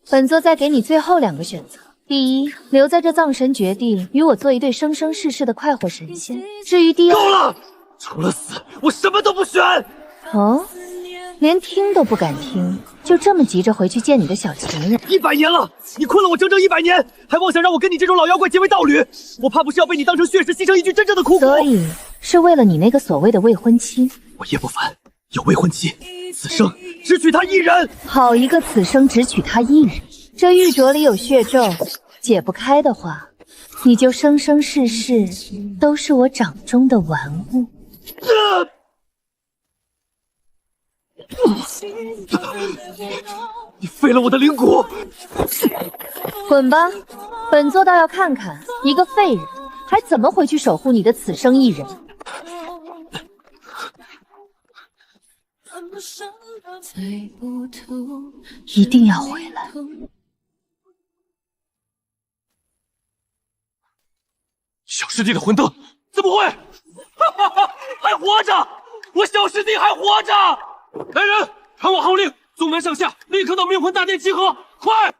本座再给你最后2个选择：第一，留在这葬神绝地，与我做一对生生世世的快活神仙；至于第二，够了，除了死，我什么都不选。哦，连听都不敢听，就这么急着回去见你的小情人？100年了，你困了我整整100年，还妄想让我跟你这种老妖怪结为道侣？我怕不是要被你当成血食，牺牲一具真正的苦果。所以是为了你那个所谓的未婚妻。我叶不凡有未婚妻，此生只娶她一人。好一个此生只娶她一人！这玉镯里有血咒，解不开的话，你就生生世世都是我掌中的玩物。你废了我的灵骨！滚吧！本座倒要看看一个废人还怎么回去守护你的此生一人。一定要回来！小师弟的魂灯怎么会？还活着！我小师弟还活着！来人，传我号令，宗门上下立刻到冥魂大殿集合！快！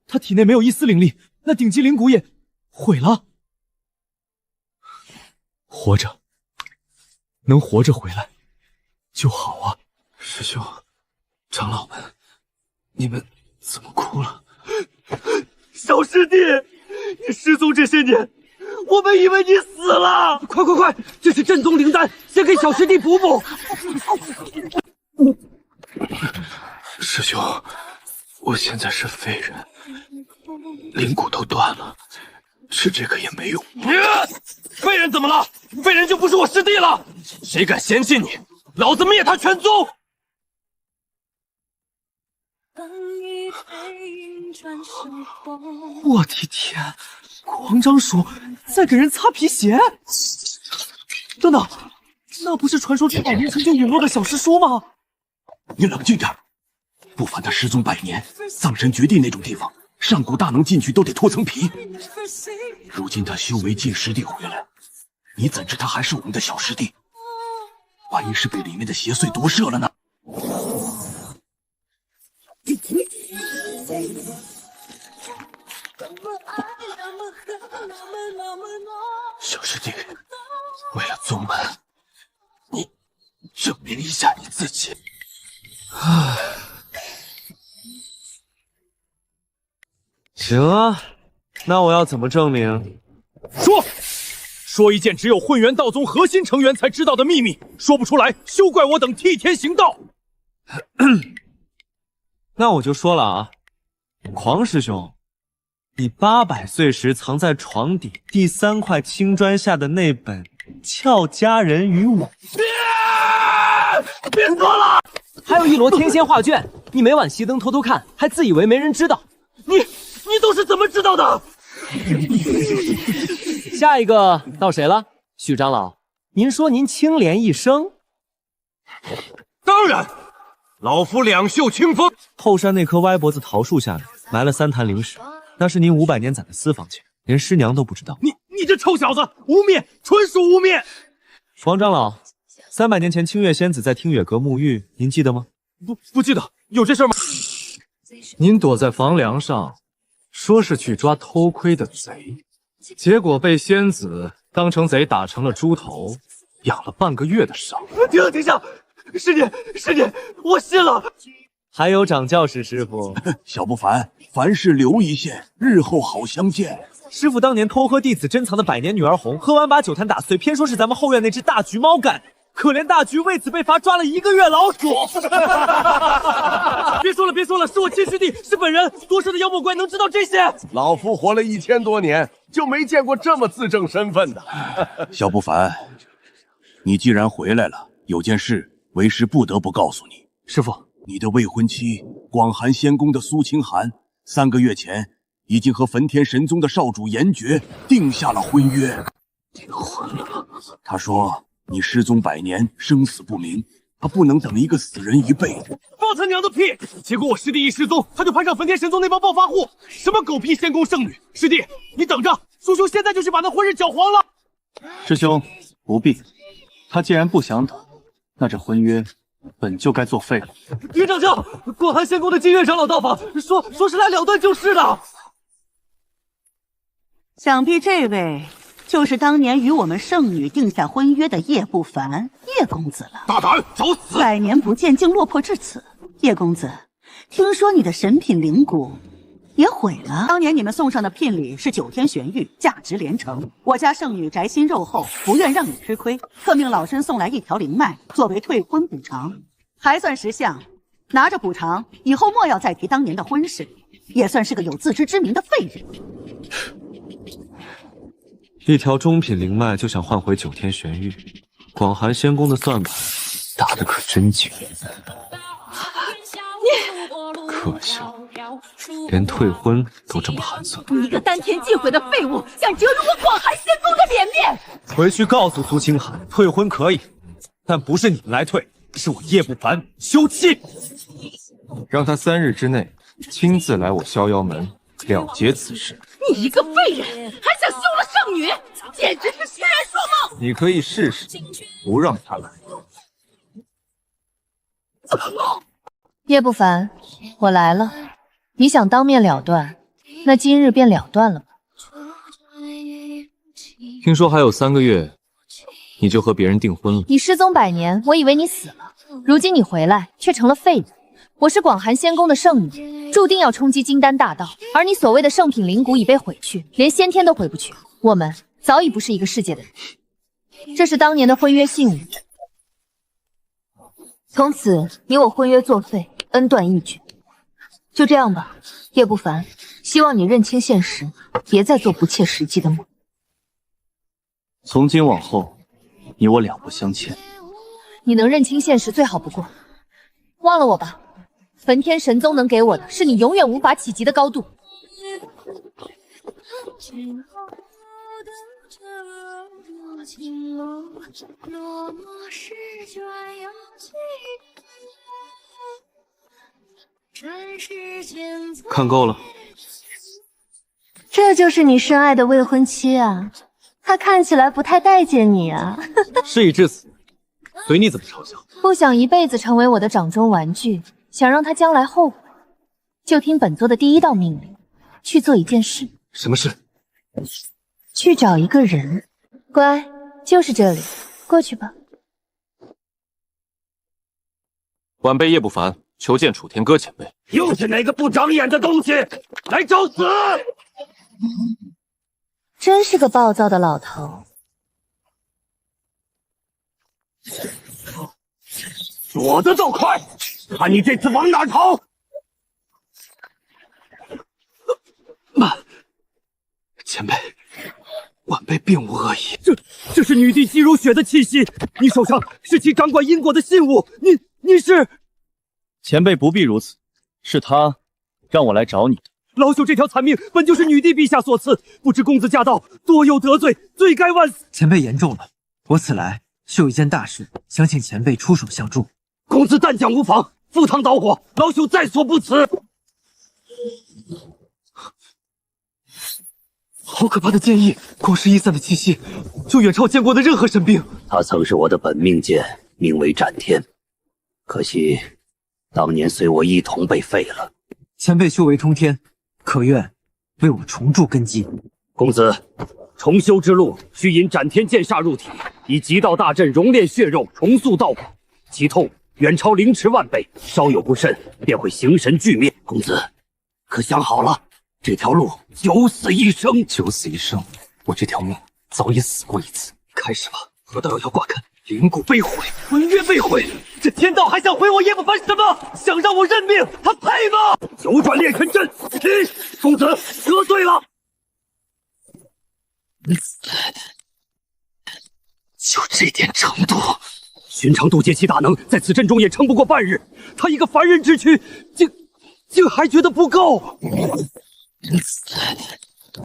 他体内没有一丝灵力，那顶级灵骨也毁了。活着，能活着回来就好啊！师兄，长老们，你们怎么哭了？小师弟，你失踪这些年，我们以为你死了！快快快，这是镇宗灵丹，先给小师弟补补。师兄，我现在是废人，灵骨都断了，吃这个也没用。废人怎么了？废人就不是我师弟了？谁敢嫌弃你，老子灭他全宗！我的天，狂张叔在给人擦皮鞋！等等，那不是传说中宝林曾经陨落的小师叔吗？你冷静点，不凡他失踪100年，葬神绝地那种地方，上古大能进去都得脱层皮。如今他修为进师弟回来，你怎知他还是我们的小师弟？万一是被里面的邪祟夺舍了呢？小师弟，为了宗门，你证明一下你自己。行啊，那我要怎么证明？说一件只有混元道宗核心成员才知道的秘密，说不出来，休怪我等替天行道。那我就说了啊，狂师兄，你800岁时藏在床底第3块青砖下的那本《俏佳人与我》，别说了，还有一摞天仙画卷，你每晚熄灯偷偷看，还自以为没人知道。你都是怎么知道的？下一个到谁了？许长老，您说您清廉一生？当然，老夫两袖清风。后山那棵歪脖子桃树下面埋了3坛灵石，那是您500年攒的私房钱，连师娘都不知道。你这臭小子，污蔑，纯属污蔑！王长老，300年前清月仙子在听月阁沐浴，您记得吗？不记得，有这事吗？您躲在房梁上，说是去抓偷窥的贼，结果被仙子当成贼打成了猪头，养了半个月的伤。停下！师弟，我信了。还有掌教史师傅，小不凡，凡事留一线，日后好相见。师傅当年偷喝弟子珍藏的百年女儿红，喝完把酒坛打碎，偏说是咱们后院那只大橘猫干的。可怜大橘为此被罚抓了1个月老鼠。别说了，是我亲师弟，是本人。多事的妖魔怪能知道这些？老夫活了1000多年，就没见过这么自证身份的。小不凡，你既然回来了，有件事为师不得不告诉你。师傅，你的未婚妻广寒仙宫的苏清寒，3个月前已经和焚天神宗的少主颜爵定下了婚约。订婚了？他说你失踪100年，生死不明，他不能等一个死人一辈子。放他娘的屁！结果我师弟一失踪，他就攀上焚天神宗那帮暴发户，什么狗屁仙宫圣女！师弟，你等着，叔叔现在就去把那婚事搅黄了。师兄不必，他既然不想等，那这婚约本就该作废了。云长教，广寒仙宫的金月长老到访，说是来了断旧事的。想必这位就是当年与我们圣女定下婚约的叶不凡，叶公子了。大胆，找死！百年不见，竟落魄至此。叶公子，听说你的神品灵骨也毁了。当年你们送上的聘礼是9天玄玉，价值连城。我家圣女宅心肉厚，不愿让你吃亏，特命老身送来1条灵脉作为退婚补偿，还算识相。拿着补偿，以后莫要再提当年的婚事，也算是个有自知之明的废人。1条中品灵脉就想换回9天玄玉，广寒仙宫的算盘打得可真紧。可笑，连退婚都这么寒酸。你一个丹田尽毁的废物，敢折辱我广寒仙宫的脸面！回去告诉苏清寒，退婚可以，但不是你们来退，是我叶不凡休妻。让他3日之内亲自来我逍遥门了结此事。你一个废人，还想休了圣女，简直是痴人说梦！你可以试试，不让他来。叶不凡，我来了。你想当面了断，那今日便了断了吧。听说还有3个月，你就和别人订婚了。你失踪100年，我以为你死了，如今你回来，却成了废人。我是广寒仙宫的圣女，注定要冲击金丹大道，而你所谓的圣品灵骨已被毁去，连先天都回不去。我们早已不是一个世界的人。这是当年的婚约信物，从此你我婚约作废，恩断义绝。就这样吧，叶不凡，希望你认清现实，别再做不切实际的梦。从今往后，你我两不相欠。你能认清现实最好不过。忘了我吧，焚天神宗能给我的是你永远无法企及的高度。看够了。这就是你深爱的未婚妻啊，她看起来不太待见你啊。事已至此，随你怎么嘲笑。不想一辈子成为我的掌中玩具，想让他将来后悔，就听本座的第1道命令，去做一件事。什么事？去找一个人。乖，就是这里，过去吧。晚辈叶不凡求见楚天歌前辈。又是哪个不长眼的东西来找死？真是个暴躁的老头。躲得倒快，看你这次往哪逃！前辈，晚辈并无恶意。这是女帝姬如雪的气息，你手上是其掌管因果的信物，你是？前辈不必如此，是他让我来找你的。老朽这条残命本就是女帝陛下所赐，不知公子驾到，多有得罪，罪该万死。前辈言重了，我此来是有一件大事，想请前辈出手相助。公子但讲无妨，赴汤蹈火，老朽在所不辞。好可怕的剑意，光是一散的气息，就远超见过的任何神兵。他曾是我的本命剑，名为斩天，可惜当年随我一同被废了。前辈修为通天，可愿为我重铸根基？公子，重修之路需引斩天剑煞入体，以极道大阵熔炼血肉，重塑道果，其痛远超凌迟万倍，稍有不慎便会形神俱灭。公子，可想好了？这条路九死一生，9死1生，我这条命早已死过1次。开始吧，河道要挂开，灵骨被毁，婚约被毁，这天道还想毁我叶不凡什么？想让我认命，他配吗？扭转炼神阵，公子得罪了。就这点程度，寻常渡劫期大能在此阵中也撑不过半日，他一个凡人之躯，竟还觉得不够。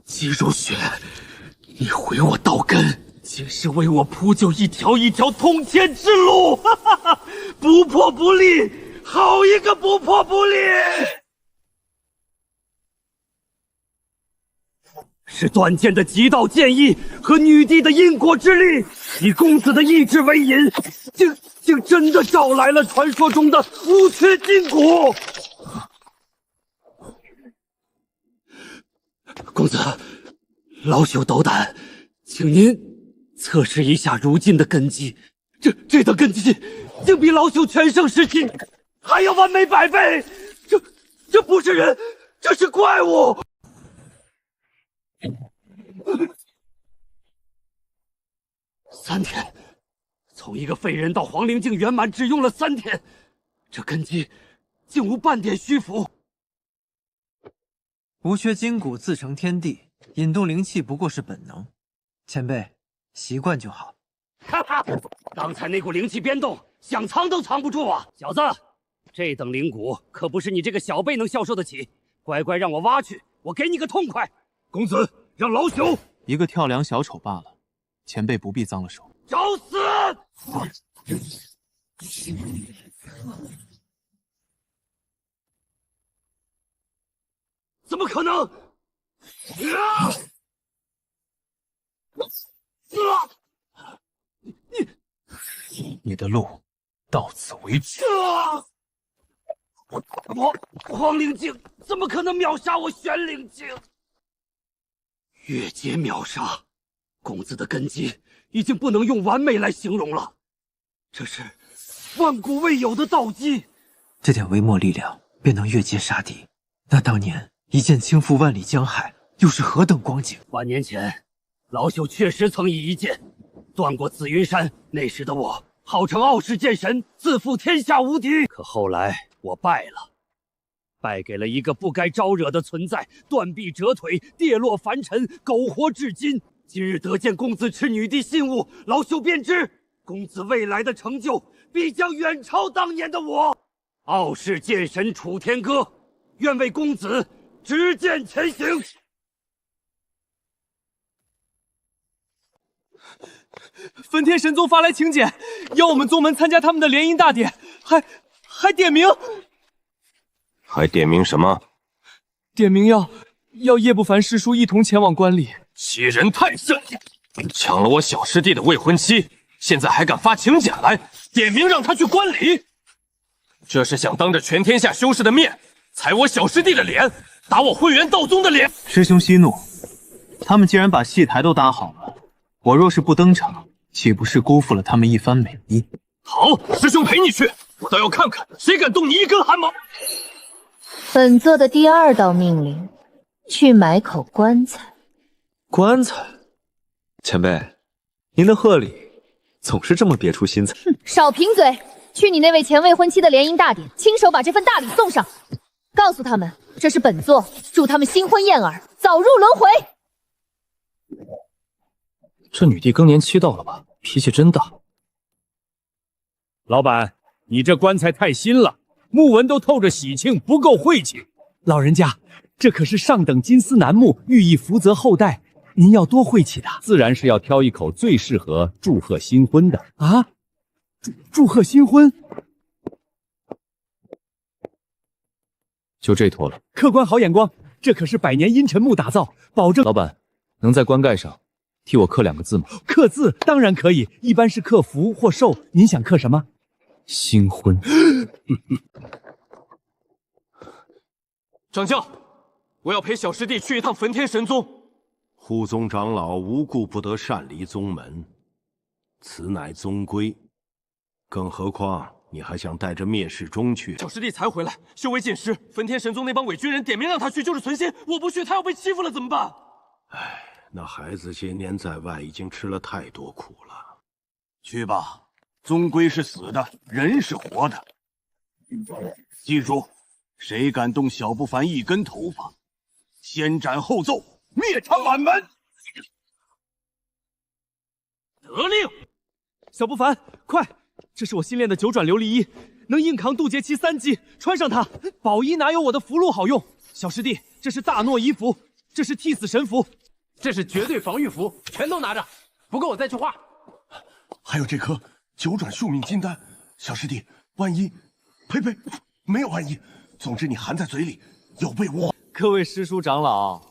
姬如雪，你毁我道根，竟是为我铺就一条一条通天之路，不破不立，好一个不破不立！是断剑的极道剑意和女帝的因果之力，以公子的意志为引，竟真的找来了传说中的无缺金骨。公子，老朽斗胆，请您测试一下如今的根基。这等根基，竟比老朽全盛时期还要完美100倍。这不是人，这是怪物。3天，从一个废人到皇灵境圆满，只用了3天，这根基竟无半点虚浮。无缺金骨自成天地，引动灵气不过是本能。前辈，习惯就好。哈哈，刚才那股灵气变动，想藏都藏不住啊！小子，这等灵骨可不是你这个小辈能消受得起，乖乖让我挖去，我给你个痛快。公子，让老朽一个跳梁小丑罢了，前辈不必脏了手。找死！怎么可能？你的路到此为止。皇灵境怎么可能秒杀我玄灵境？越阶秒杀，公子的根基已经不能用完美来形容了，这是万古未有的道基。这点微末力量便能越阶杀敌，那当年一剑倾覆万里江海，又是何等光景？万年前，老朽确实曾以一剑断过紫云山，那时的我号称傲世剑神，自负天下无敌。可后来我败了，败给了一个不该招惹的存在，断臂折腿，跌落凡尘，苟活至今。今日得见公子持女帝信物，老朽便知公子未来的成就必将远超当年的我。傲世剑神楚天歌，愿为公子执剑前行。焚天神宗发来请柬，邀我们宗门参加他们的联姻大典，还点名，还点名什么？点名要叶不凡师叔一同前往观礼。欺人太甚！抢了我小师弟的未婚妻，现在还敢发请柬来，点名让他去观礼，这是想当着全天下修士的面踩我小师弟的脸，打我慧元道宗的脸。师兄息怒，他们既然把戏台都搭好了，我若是不登场，岂不是辜负了他们一番美意？好，师兄陪你去，我倒要看看谁敢动你一根汗毛。本座的第2道命令，去买口棺材。棺材，前辈，您的贺礼总是这么别出心裁。哼，少贫嘴！去你那位前未婚妻的联姻大典，亲手把这份大礼送上，告诉他们这是本座祝他们新婚燕尔，早入轮回。这女帝更年期到了吧？脾气真大。老板，你这棺材太新了，木纹都透着喜庆，不够晦气。老人家，这可是上等金丝楠木，寓意福泽后代，您要多晦气的。自然是要挑一口最适合祝贺新婚的啊！祝贺新婚，就这坨了。客官好眼光，这可是100年阴沉木打造，保证。老板，能在棺盖上替我刻2个字吗？刻字当然可以，一般是刻福或寿，您想刻什么？新婚。掌教，我要陪小师弟去一趟焚天神宗。护宗长老无故不得擅离宗门，此乃宗规。更何况你还想带着灭世宗去？小师弟才回来，修为尽失，焚天神宗那帮伪军人点名让他去就是存心，我不去他要被欺负了怎么办？唉，那孩子些年在外已经吃了太多苦了。去吧，宗规是死的，人是活的。记住，谁敢动小不凡一根头发，先斩后奏，灭他满门。得令，小不凡，快！这是我新练的9转琉璃衣，能硬扛渡劫期3击，穿上它，宝衣哪有我的符箓好用？小师弟，这是大诺衣符，这是替死神符，这是绝对防御符，全都拿着。不够我再去画。还有这颗9转宿命金丹，小师弟，万一……呸，没有万一。总之你含在嘴里，有备无患。各位师叔长老，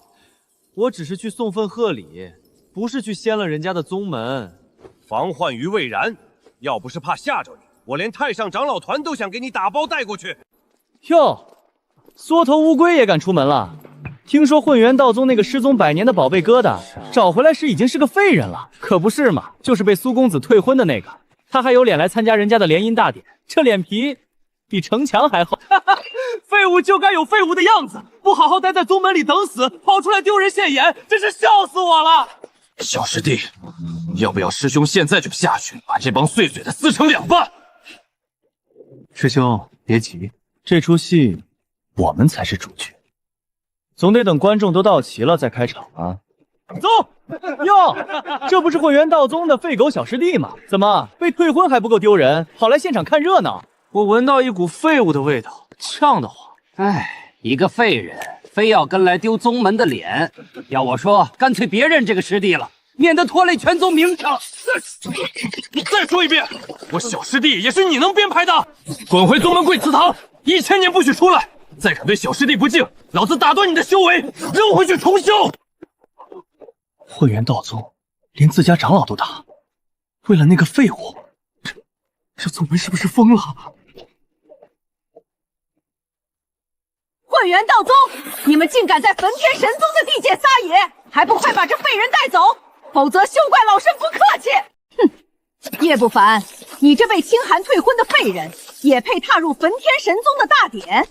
我只是去送份贺礼，不是去掀了人家的宗门。防患于未然，要不是怕吓着你，我连太上长老团都想给你打包带过去。哟，缩头乌龟也敢出门了？听说混元道宗那个失踪100年的宝贝疙瘩，找回来时已经是个废人了。可不是嘛，就是被苏公子退婚的那个，他还有脸来参加人家的联姻大典，这脸皮比城墙还厚。废物就该有废物的样子，不好好待在宗门里等死，跑出来丢人现眼，真是笑死我了。小师弟，要不要师兄现在就下去，把这帮碎嘴的撕成2半？师兄别急，这出戏我们才是主角，总得等观众都到齐了再开场啊。走哟，这不是混元道宗的废狗小师弟吗？怎么被退婚还不够丢人，跑来现场看热闹？我闻到一股废物的味道，呛得慌。哎，一个废人非要跟来丢宗门的脸，要我说，干脆别认这个师弟了，免得拖累全宗名声。再说一遍，我小师弟也是你能编排的，滚回宗门贵祠堂，1000年不许出来！再敢对小师弟不敬，老子打断你的修为，扔回去重修！混元道宗连自家长老都打，为了那个废物，这宗门是不是疯了？混元道宗，你们竟敢在焚天神宗的地界撒野，还不快把这废人带走，否则休怪老身不客气！哼，叶不凡，你这被清寒退婚的废人，也配踏入焚天神宗的大典？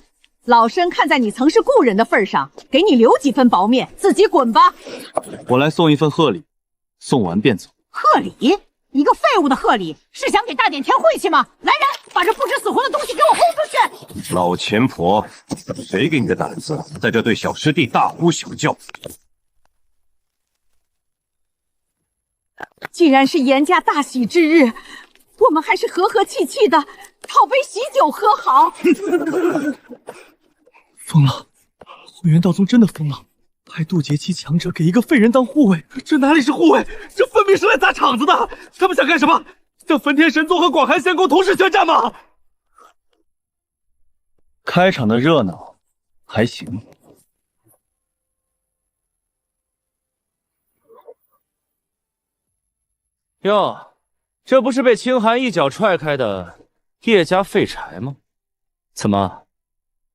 老身看在你曾是故人的份上，给你留几分薄面，自己滚吧。我来送一份贺礼，送完便走。贺礼？一个废物的贺礼，是想给大典添晦气吗？来人，把这不知死活的东西给我轰出去！老钱婆，谁给你的胆子，在这对小师弟大呼小叫？既然是严家大喜之日，我们还是和和气气的讨杯喜酒和好。疯了！混元道宗真的疯了，派渡劫期强者给一个废人当护卫，这哪里是护卫，这分明是来砸场子的！他们想干什么？想焚天神宗和广寒仙宫同时宣战吗？开场的热闹还行。哟，这不是被清寒一脚踹开的叶家废柴吗？怎么，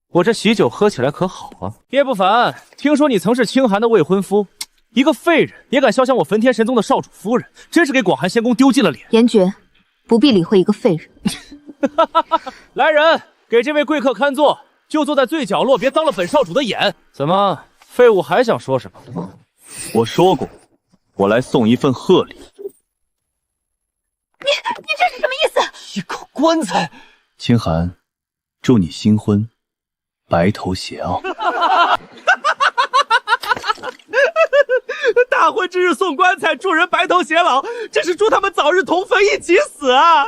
我这喜酒喝起来可好啊？叶不凡，听说你曾是清寒的未婚夫，一个废人也敢肖像我焚天神宗的少主夫人，真是给广寒仙宫丢尽了脸。严爵，不必理会一个废人。来人，给这位贵客看座，就坐在最角落，别脏了本少主的眼。怎么，废物还想说什么？我说过，我来送一份贺礼。你这是什么意思？一口棺材！清寒，祝你新婚白头偕老。大婚之日送棺材，祝人白头偕老，这是祝他们早日同坟一起死啊！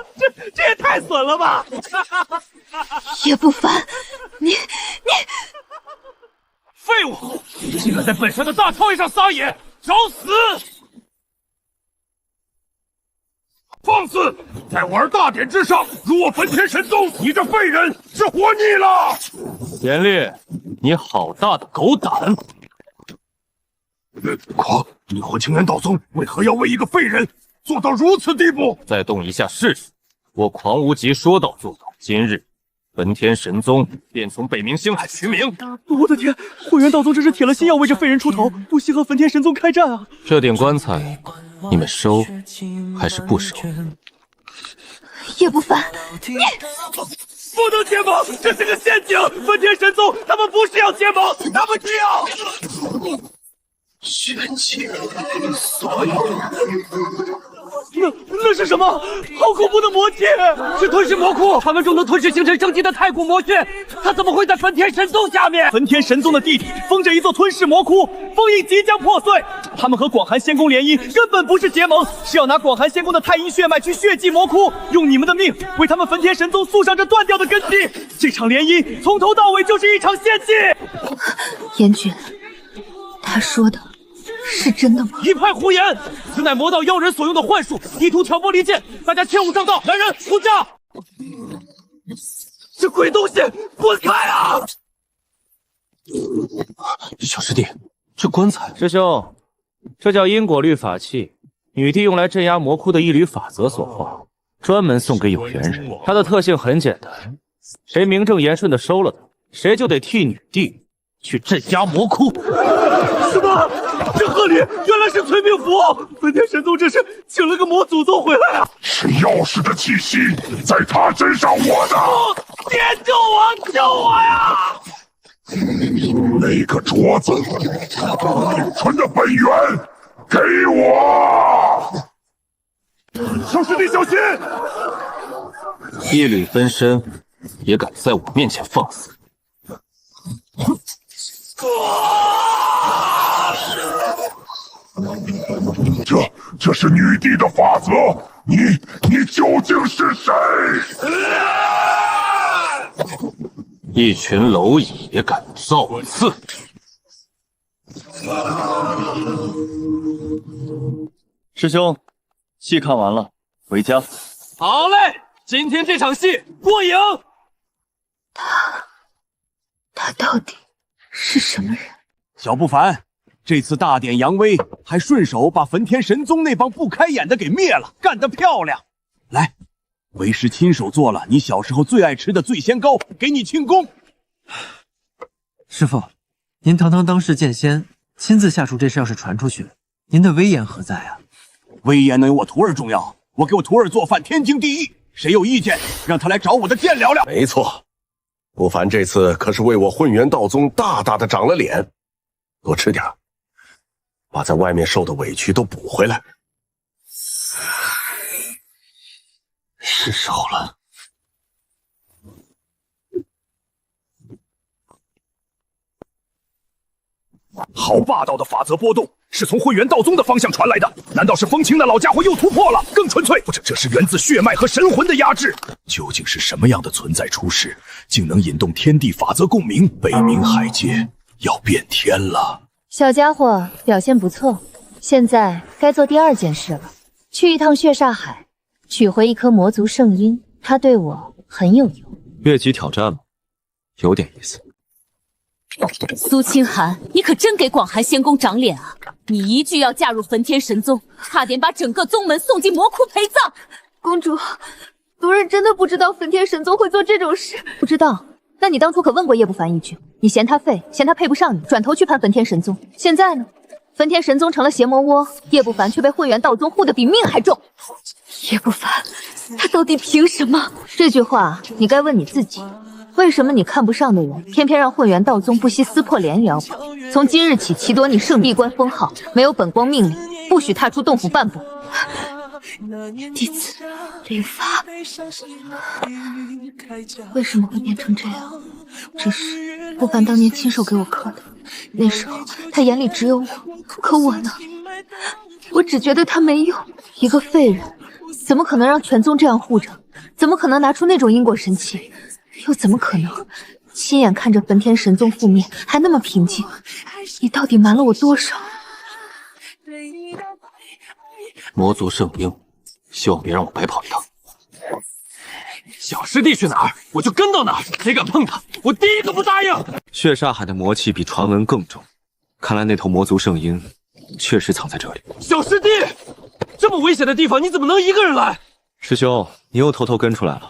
这也太损了吧！叶不凡，你废物，竟敢在本山的大超爷上撒野，找死！放肆！在玩大典之上辱我焚天神宗，你这废人是活腻了！严烈，你好大的狗胆！狂，你和清源道宗为何要为一个废人做到如此地步？再动一下试试！我狂无极说到做到，今日焚天神宗便从北冥星海取名。我的天，混元道宗这是铁了心要为这废人出头，不惜和焚天神宗开战啊！这顶棺材，你们收还是不收？叶不凡，你不能结盟，这是个陷阱！焚天神宗他们不是要结盟，他们是要玄气，所以那是什么？好恐怖的魔气！是吞噬魔窟，他们中能吞噬形成正气的太古魔血，他怎么会在焚天神宗下面？焚天神宗的地底封着一座吞噬魔窟，封印即将破碎。他们和广寒仙宫联姻，根本不是结盟，是要拿广寒仙宫的太阴血脉去血祭魔窟，用你们的命为他们焚天神宗塑上这断掉的根基。这场联姻从头到尾就是一场献祭。严爵，他说的是真的吗？一派胡言！此乃魔道妖人所用的幻术，意图挑拨离间，大家切勿上当！来人，出家！这鬼东西，滚开啊！小师弟，这棺材，师兄，这叫因果律法器，女帝用来镇压魔窟的一缕法则所化，专门送给有缘人。它的特性很简单，谁名正言顺的收了它，谁就得替女帝去镇压魔窟。什么？这贺礼原来是催命符！焚天神宗这是请了个魔祖宗回来啊！是药师的气息在他身上活的。爹，救我！救我呀！那个镯子，灵魂的本源，给我！小师弟小心！一缕分身也敢在我面前放肆！这是女帝的法则，你究竟是谁？一群蝼蚁也敢造次！师兄，戏看完了，回家。好嘞，今天这场戏过瘾。他到底是什么人？小不凡，这次大典扬威，还顺手把焚天神宗那帮不开眼的给灭了，干得漂亮！来，为师亲手做了你小时候最爱吃的醉仙糕，给你庆功。师父，您堂堂当世剑仙，亲自下厨这事要是传出去，您的威严何在啊？威严能有我徒儿重要？我给我徒儿做饭天经地义，谁有意见，让他来找我的剑聊聊。没错，不凡这次可是为我混元道宗大大的长了脸，多吃点，把在外面受的委屈都补回来。失手了。好霸道的法则波动，是从混元道宗的方向传来的。难道是风清那老家伙又突破了？更纯粹，这是源自血脉和神魂的压制。究竟是什么样的存在出世，竟能引动天地法则共鸣？北冥海界要变天了。小家伙表现不错，现在该做第二件事了，去一趟血煞海，取回一颗魔族圣婴，它对我很有用。越级挑战吗？有点意思。苏清寒，你可真给广寒仙宫长脸啊！你一句要嫁入焚天神宗，差点把整个宗门送进魔窟陪葬。公主，族人真的不知道焚天神宗会做这种事。不知道？那你当初可问过叶不凡一句？你嫌他废，嫌他配不上你，转头去攀焚天神宗。现在呢？焚天神宗成了邪魔窝，叶不凡却被混元道宗护得比命还重。叶不凡，他到底凭什么？这句话你该问你自己。为什么你看不上的人，偏偏让混元道宗不惜撕破脸也要保？从今日起，褫夺你圣地官封号，没有本宫命令，不许踏出洞府半步。弟子灵发，为什么会变成这样？这是不凡当年亲手给我刻的，那时候他眼里只有我，可我呢？我只觉得他没用，一个废人，怎么可能让全宗这样护着？怎么可能拿出那种因果神器？又怎么可能亲眼看着焚天神宗覆灭还那么平静？你到底瞒了我多少？魔族圣婴，希望别让我白跑一趟。小师弟去哪儿，我就跟到哪儿，谁敢碰他，我第一个不答应。血煞海的魔气比传闻更重，看来那头魔族圣婴确实藏在这里。小师弟，这么危险的地方，你怎么能一个人来？师兄，你又偷偷跟出来了，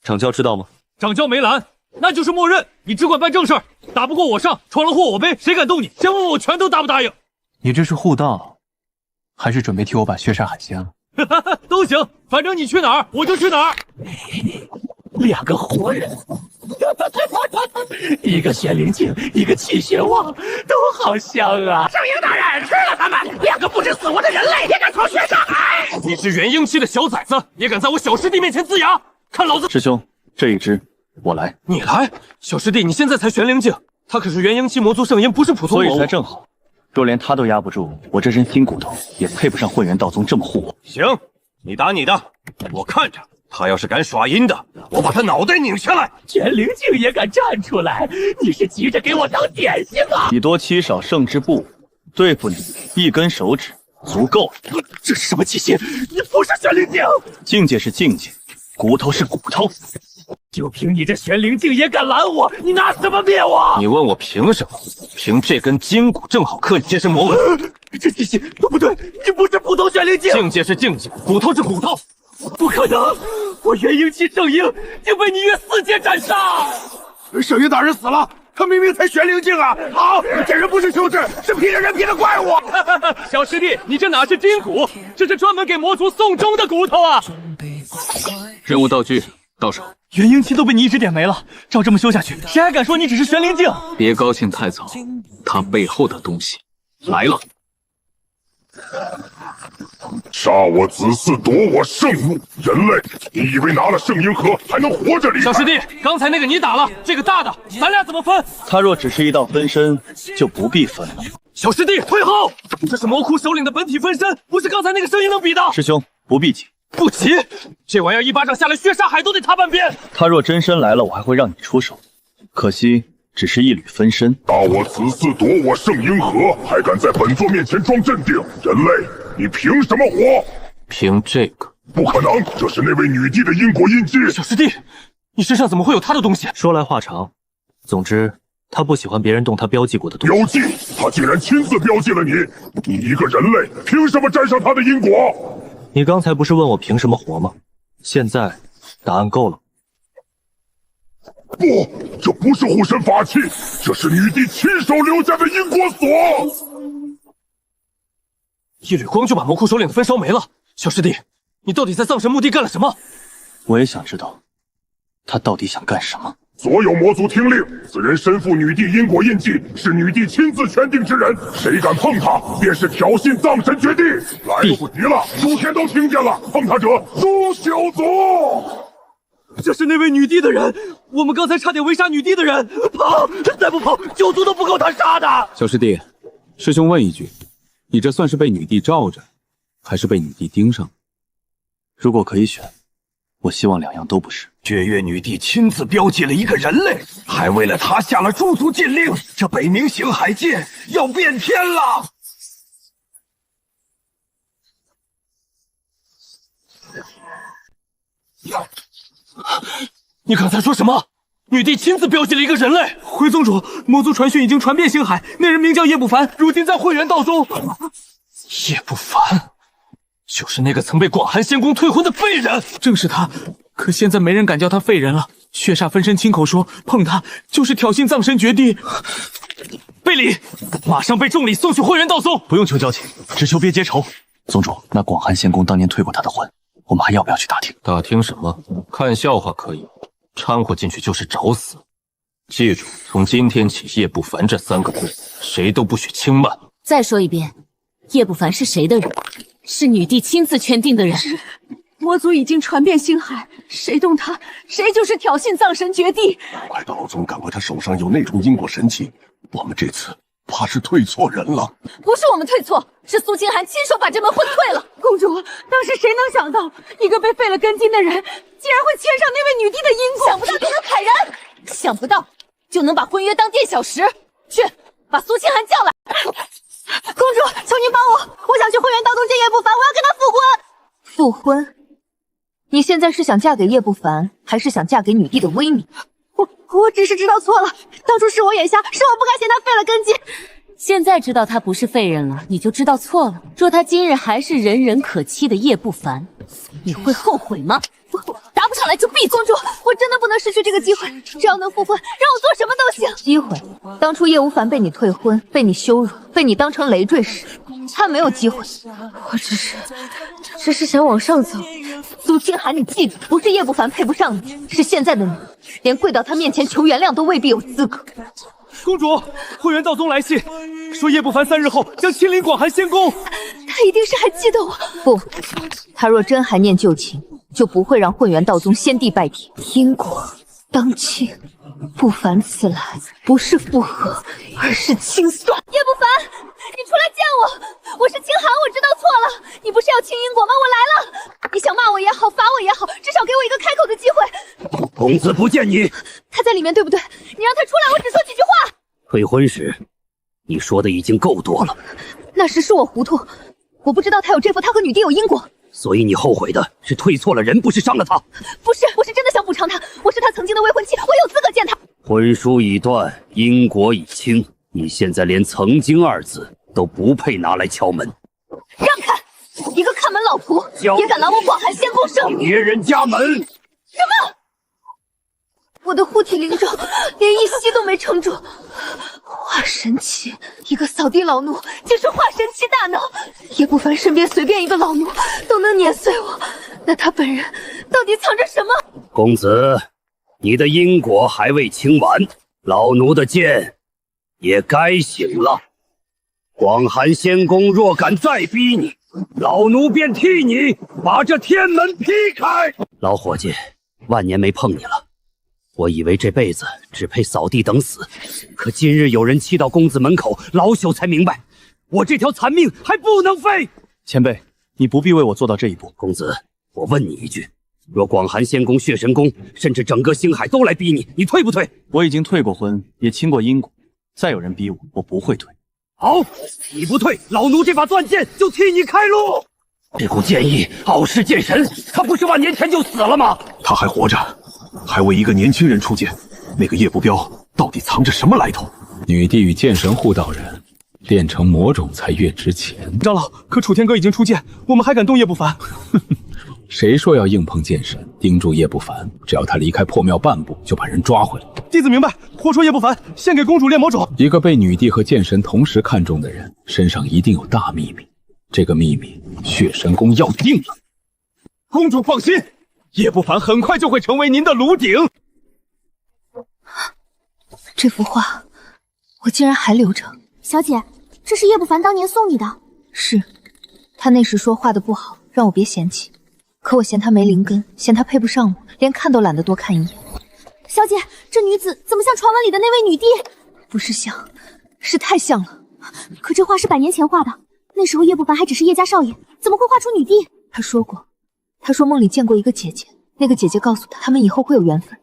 掌教知道吗？掌教没拦，那就是默认。你只管办正事儿，打不过我上，闯了祸我背，谁敢动你？先问问我拳头答不答应？你这是护道，还是准备替我把血煞海掀了？都行，反正你去哪儿我就去哪儿。两个活人，一个玄灵境，一个气血旺，都好香啊！圣婴大人，吃了他们！两个不知死活的人类也敢闯血煞海！你是元婴期的小崽子，也敢在我小师弟面前呲牙？看老子！师兄，这一支我来。你来？小师弟，你现在才玄灵境，他可是元婴期魔族圣婴，不是普通魔物。所以才正好。若连他都压不住，我这身新骨头也配不上混元道宗这么护我。行，你打你的，我看着。他要是敢耍阴的，我把他脑袋拧下来。玄灵境也敢站出来，你是急着给我当点心啊？以多欺少胜之不武，对付你一根手指足够了。这是什么器械？你不是玄灵境，境界是境界，骨头是骨头。就凭你这玄灵镜也敢拦我？你拿什么灭我？你问我凭什么？凭这根筋骨正好刻你这身魔纹。这些都不对，你不是普通玄灵镜。境界是境界，骨头是骨头。不可能！我元婴期圣婴竟被你约4阶斩杀！圣婴大人死了，他明明才玄灵镜啊！好，这人不是修士，是披着人皮的怪物。小师弟，你这哪是筋骨，这是专门给魔族送终的骨头啊！任务道具到手。元婴期都被你一指点没了，照这么修下去，谁还敢说你只是玄灵镜？别高兴太早，他背后的东西来了。杀我子嗣，夺我圣物，人类，你以为拿了圣婴核还能活着离开？小师弟，刚才那个你打了，这个大的，咱俩怎么分？他若只是一道分身，就不必分了。小师弟，退后！这是魔窟首领的本体分身，不是刚才那个声音能比的。师兄，不必急。不急？这玩意儿一巴掌下来，血杀海都得塌半边。他若真身来了，我还会让你出手，可惜只是一缕分身。杀我子嗣，夺我圣婴核，还敢在本座面前装镇定？人类，你凭什么活？凭这个？不可能，这是那位女帝的因果印记。小师弟，你身上怎么会有她的东西？说来话长，总之他不喜欢别人动他标记过的东西。标记？他竟然亲自标记了你！你一个人类，凭什么沾上他的因果？你刚才不是问我凭什么活吗？现在答案够了。不，这不是护身法器，这是女帝亲手留下的因果锁。一缕光就把魔窟首领的分烧没了。小师弟，你到底在葬神墓地干了什么？我也想知道，他到底想干什么。所有魔族听令，此人身负女帝因果印记，是女帝亲自圈定之人，谁敢碰他，便是挑衅葬神绝地。来不及了，诸天都听见了，碰他者诛九族。这是那位女帝的人，我们刚才差点围杀女帝的人，跑！再不跑，九族都不够他杀的。小师弟，师兄问一句，你这算是被女帝罩着，还是被女帝盯上？如果可以选，我希望两样都不是。血月女帝亲自标记了一个人类，还为了他下了诸族禁令，这北冥星海界要变天了。你刚才说什么？女帝亲自标记了一个人类。回宗主，魔族传讯已经传遍星海，那人名叫叶不凡，如今在会员道中。叶不凡，就是那个曾被广寒仙宫退婚的废人。正是他，可现在没人敢叫他废人了。血煞分身亲口说，碰他就是挑衅葬神绝地。背礼，马上被众里送去会员道宗。不用求交情，只求别结仇。宗主，那广寒仙宫当年退过他的婚，我们还要不要去打听？打听什么？看笑话可以，掺和进去就是找死。记住，从今天起，叶不凡这3个字，谁都不许轻慢。再说一遍，叶不凡是谁的人？是女帝亲自圈定的人。魔族已经传遍星海，谁动他，谁就是挑衅葬神绝地。快道宗赶快，他手上有那种因果神器，我们这次怕是退错人了。不是我们退错，是苏清寒亲手把这门婚退了。公主，当时谁能想到，一个被废了根筋的人，竟然会牵上那位女帝的因果？想不到就能砍人，想不到就能把婚约当垫小石。去，把苏清寒叫来。公主，求您帮我想去会员道宗见叶不凡，我要跟他复婚。复婚？你现在是想嫁给叶不凡，还是想嫁给女帝的威名？我只是知道错了，当初是我眼瞎，是我不该嫌他废了根基。现在知道他不是废人了，你就知道错了。若他今日还是人人可欺的叶不凡，你会后悔吗？答不上来就闭嘴。公主，我真的不能失去这个机会，只要能复婚，让我做什么都行。机会？当初叶无烦被你退婚，被你羞辱，被你当成累赘时，他没有机会。我只是想往上走。苏清寒，你记住，不是叶不凡配不上你，是现在的你，连跪到他面前求原谅都未必有资格。公主，会员道宗来信，说叶不凡3日后将亲临广寒仙宫。他一定是还记得我。不，他若真还念旧情，就不会让混元道宗先帝拜帖。因果当亲，不凡此来不是复合，而是清算。叶不凡，你出来见我！我是清寒，我知道错了。你不是要清因果吗？我来了。你想骂我也好，罚我也好，至少给我一个开口的机会。公子不见你。他在里面对不对？你让他出来，我只说几句话。退婚时，你说的已经够多了。那时是我糊涂，我不知道他有这副，他和女帝有因果，所以你后悔的是退错了人，不是伤了他。不是，我是真的想补偿他，我是他曾经的未婚妻，我有资格见他。婚书已断，因果已清，你现在连曾经二字都不配拿来敲门。让开！一个看门老仆也敢拦我广寒仙宫圣女？别人家门！什么？我的护体灵咒连一息都没撑住。化神期，一个扫地老奴竟是化神期大脑。叶不凡身边随便一个老奴都能碾碎我，那他本人到底藏着什么？公子，你的因果还未清完，老奴的剑也该醒了。广寒仙宫若敢再逼你，老奴便替你把这天门劈开。老伙计，万年没碰你了。我以为这辈子只配扫地等死，可今日有人欺到公子门口，老朽才明白，我这条残命还不能废。前辈，你不必为我做到这一步。公子，我问你一句，若广寒仙宫、血神宫，甚至整个星海都来逼你，你退不退？我已经退过婚，也清过因果，再有人逼我，我不会退。好，你不退，老奴这把断剑就替你开路。这股剑意傲视剑神，他不是万年前就死了吗？他还活着，还为一个年轻人出剑。那个叶不彪到底藏着什么来头？女帝与剑神护道人炼成魔种才月之前。长老，可楚天哥已经出剑，我们还敢动叶不凡？谁说要硬碰剑神，盯住叶不凡？只要他离开破庙半步，就把人抓回来。弟子明白，活捉叶不凡，献给公主炼魔种。一个被女帝和剑神同时看中的人，身上一定有大秘密。这个秘密，血神宫要定了。公主放心，叶不凡很快就会成为您的炉鼎。这幅画，我竟然还留着。小姐，这是叶不凡当年送你的。是，他那时说画的不好，让我别嫌弃。可我嫌他没灵根，嫌他配不上我，连看都懒得多看一眼。小姐，这女子怎么像传闻里的那位女帝？不是像，是太像了。可这画是100年前画的，那时候叶不凡还只是叶家少爷，怎么会画出女帝？他说过，他说梦里见过一个姐姐，那个姐姐告诉他，他们以后会有缘分。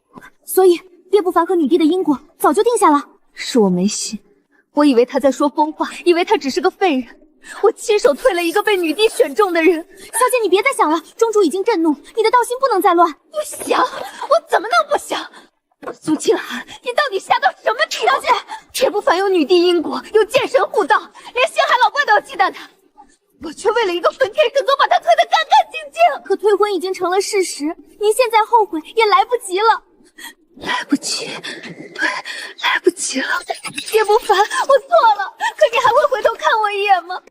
所以叶不凡和女帝的因果早就定下了。是我没信，我以为他在说疯话，以为他只是个废人。我亲手退了一个被女帝选中的人。小姐，你别再想了，宗主已经震怒，你的道心不能再乱。不想，我怎么能不想？苏清寒，你到底下到什么地步？小姐，叶不凡有女帝因果，有剑神护道，连星海老怪都要忌惮他，我却为了一个混天神宗把他推得干干净净。可退婚已经成了事实，您现在后悔也来不及了。来不及，对，来不及了。叶不凡，我错了，可你还会回头看我一眼吗？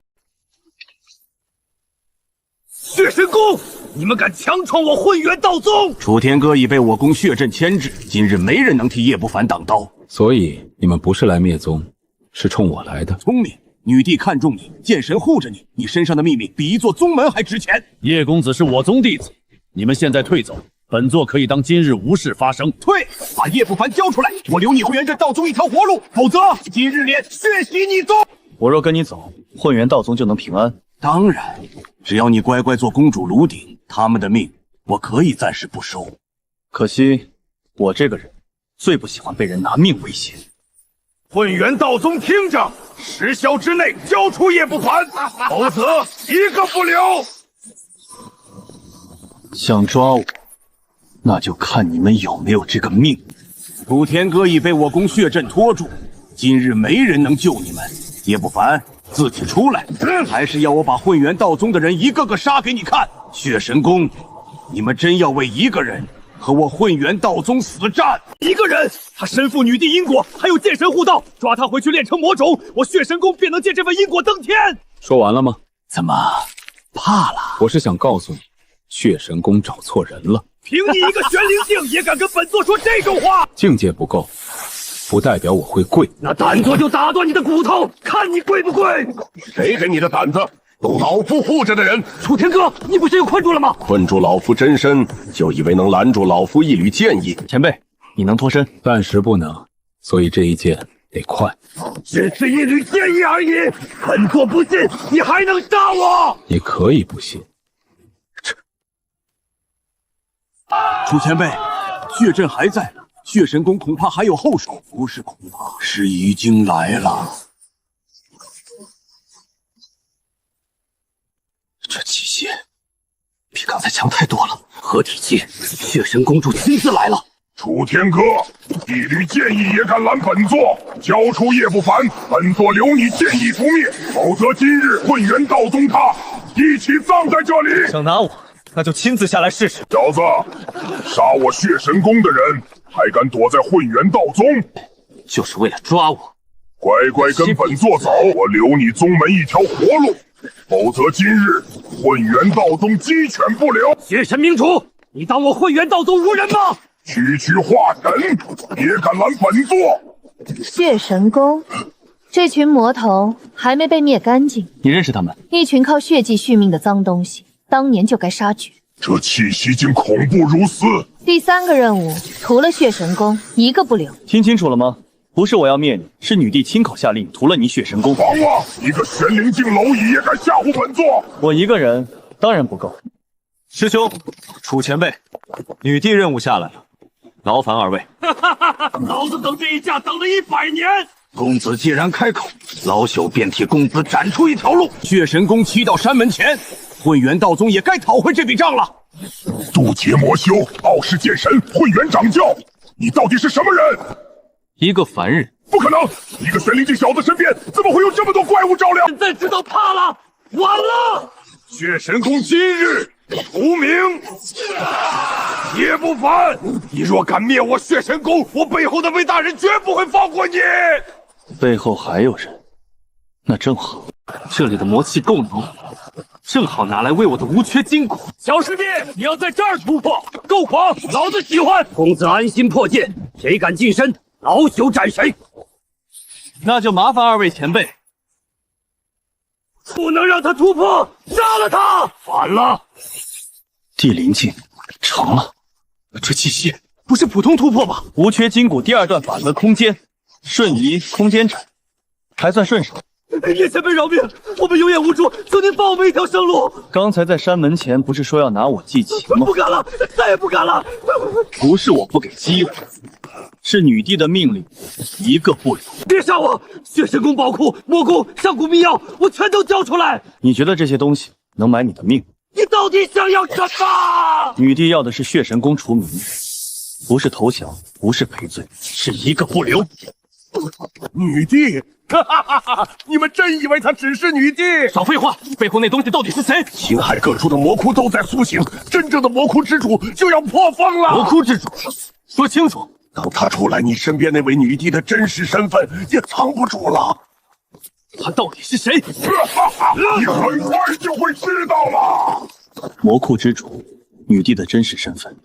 血神宫，你们敢强闯我混元道宗！楚天哥已被我宫血阵牵制，今日没人能替叶不凡挡刀。所以你们不是来灭宗，是冲我来的。聪明，女帝看中你，剑神护着你，你身上的秘密比一座宗门还值钱。叶公子是我宗弟子，你们现在退走，本座可以当今日无事发生。退，把叶不凡交出来，我留你混元镇道宗一条活路，否则今日连血洗你宗。我若跟你走，混元道宗就能平安。当然，只要你乖乖做公主炉鼎，他们的命我可以暂时不收。可惜，我这个人最不喜欢被人拿命威胁。混元道宗听着，10宵之内交出叶不凡，否则一个不留。想抓我，那就看你们有没有这个命。楚天哥已被我宫血阵拖住，今日没人能救你们。叶不凡，自己出来，还是要我把混元道宗的人一个个杀给你看？血神宫，你们真要为一个人和我混元道宗死战？一个人，他身负女帝因果，还有剑神护道，抓他回去炼成魔种，我血神宫便能借这份因果登天。说完了吗？怎么怕了？我是想告诉你，血神宫找错人了。凭你一个玄灵境，也敢跟本座说这种话？境界不够，不代表我会跪。那胆座就打断你的骨头，看你跪不跪！谁给你的胆子？有老夫护着的人。楚天哥，你不是又困住了吗？困住老夫真身，就以为能拦住老夫一缕剑意？前辈，你能脱身？暂时不能，所以这一剑得快。只是一缕剑意而已，本座不信你还能杀我。你可以不信。楚前辈，血阵还在，血神宫恐怕还有后手，不是恐怕，是已经来了。这器械比刚才强太多了。合体期，血神公主亲自来了。楚天歌，一缕剑意也敢拦本座？交出叶不凡，本座留你剑意除灭，否则今日混元道宗他一起葬在这里。想拿我，那就亲自下来试试。小子，杀我血神宫的人，还敢躲在混元道宗？就是为了抓我。乖乖跟本座走，我留你宗门一条活路，否则今日混元道宗鸡犬不留。血神明主，你当我混元道宗无人吗？区区化神也敢拦本座？血神宫，这群魔头还没被灭干净。你认识他们？一群靠血迹续命的脏东西，当年就该杀绝。这气息竟恐怖如斯！第3个任务，屠了血神宫，一个不留。听清楚了吗？不是我要灭你，是女帝亲口下令屠了你血神宫。狂妄！一个玄灵境蝼蚁也敢吓唬本座？我一个人当然不够。师兄，楚前辈，女帝任务下来了，劳烦二位。老子等这一架等了100年，公子既然开口，老朽便替公子斩出一条路。血神宫骑到山门前，混元道宗也该讨回这笔账了。渡劫魔修，傲视剑神，混元掌教，你到底是什么人？一个凡人。不可能！一个玄灵境小子身边怎么会有这么多怪物照料？现在知道怕了，晚了！血神宫今日除名。叶不凡，你若敢灭我血神宫，我背后的魏大人绝不会放过你。背后还有人，那正好，这里的魔气够浓，正好拿来为我的无缺筋骨。小师弟，你要在这儿突破，够狂，老子喜欢。公子安心破剑，谁敢近身，老朽斩谁。那就麻烦二位前辈，不能让他突破，杀了他！反了！地灵境成了，这气息不是普通突破吧？无缺筋骨第2段法则空间，瞬移空间斩，还算顺手。叶前辈饶命，我们有眼无珠，求您放我们一条生路。刚才在山门前不是说要拿我祭旗吗？不敢了，再也不敢了。不是我不给机会，是女帝的命令，一个不留。别杀我！血神宫宝库、魔宫、上古秘药，我全都交出来。你觉得这些东西能买你的命？你到底想要什么？女帝要的是血神宫除名，不是投降，不是赔罪，是一个不留。女帝，哈哈哈！你们真以为她只是女帝？少废话，背后那东西到底是谁？星海各处的魔窟都在苏醒，真正的魔窟之主就要破风了。魔窟之主，说清楚。当他出来，你身边那位女帝的真实身份也藏不住了。他到底是谁？你很快就会知道了。魔窟之主，女帝的真实身份，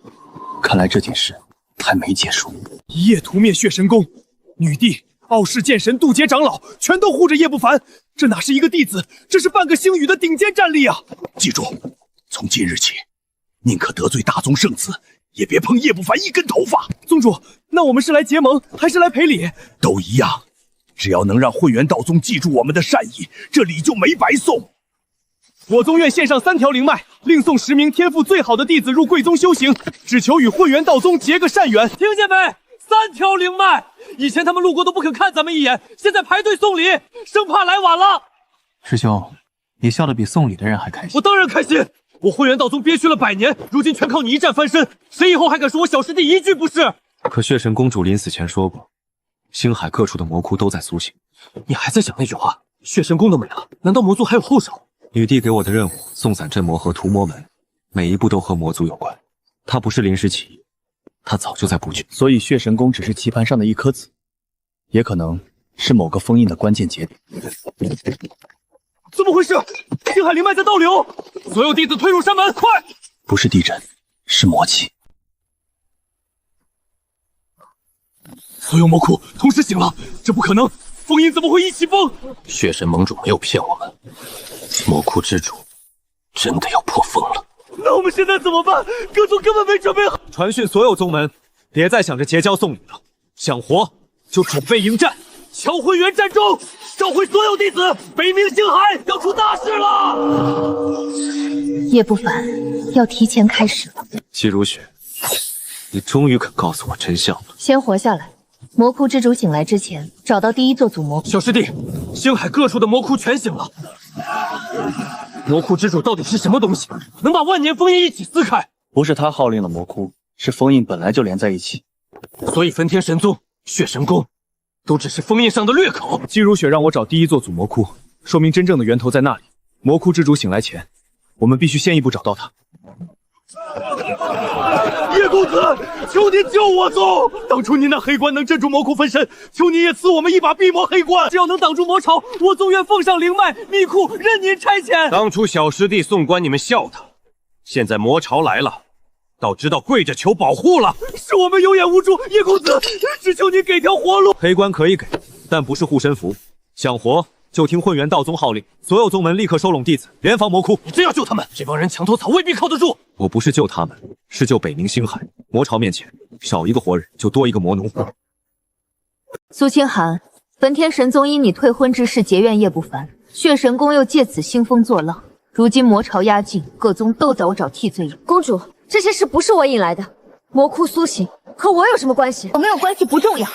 看来这件事还没结束。一夜屠灭血神宫，女帝、傲视剑神、渡劫长老全都护着叶不凡，这哪是一个弟子，这是半个星宇的顶尖战力啊！记住，从今日起，宁可得罪大宗圣子，也别碰叶不凡一根头发。宗主，那我们是来结盟，还是来赔礼？都一样，只要能让混元道宗记住我们的善意，这礼就没白送。我宗愿献上3条灵脉，另送10名天赋最好的弟子入贵宗修行，只求与混元道宗结个善缘。听见没？3条灵脉，以前他们路过都不肯看咱们一眼，现在排队送礼，生怕来晚了。师兄，你笑得比送礼的人还开心。我当然开心，我混元道宗憋屈了100年，如今全靠你一战翻身，谁以后还敢说我小师弟一句不是？可血神公主临死前说过，星海各处的魔窟都在苏醒。你还在讲那句话？血神宫都没了，难道魔族还有后手？女帝给我的任务，送散镇魔和屠魔门，每一步都和魔族有关。她不是临时起意，她早就在布局。所以血神宫只是棋盘上的一颗子，也可能是某个封印的关键节点。怎么回事？星海灵脉在倒流，所有弟子退入山门，快！不是地震，是魔气。所有魔窟同时醒了，这不可能！封印怎么会一起崩？血神盟主没有骗我们，魔窟之主真的要破封了。那我们现在怎么办？各宗根本没准备好。传讯所有宗门，别再想着结交送礼了，想活就准备迎战。乔混元战中，召回所有弟子，北冥星海要出大事了。叶不凡，要提前开始了。季如雪，你终于肯告诉我真相了。先活下来。魔窟之主醒来之前，找到第1座祖魔窟。小师弟，星海各处的魔窟全醒了。魔窟之主到底是什么东西，能把万年封印一起撕开？不是他号令了魔窟，是封印本来就连在一起。所以焚天神宗、血神宫都只是封印上的略口。姬如雪让我找第一座祖魔窟，说明真正的源头在那里。魔窟之主醒来前，我们必须先一步找到他。叶公子，求您救我宗！当初您那黑棺能镇住魔窟分身，求您也赐我们一把闭魔黑棺。只要能挡住魔潮，我宗愿奉上灵脉，密库任您差遣。当初小师弟送棺，你们笑他；现在魔潮来了，倒知道跪着求保护了。是我们有眼无珠，叶公子，只求您给条活路。黑棺可以给，但不是护身符。想活就听混元道宗号令，所有宗门立刻收拢弟子，联防魔窟。你真要救他们？这帮人墙头草未必靠得住。我不是救他们，是救北冥星海。魔潮面前，少一个活人就多一个魔奴。苏清寒，焚天神宗因你退婚之事结怨叶不凡，血神宫又借此兴风作浪。如今魔潮压境，各宗都找我找替罪羊。公主，这些事不是我引来的，魔窟苏醒和我有什么关系？有没有关系不重要。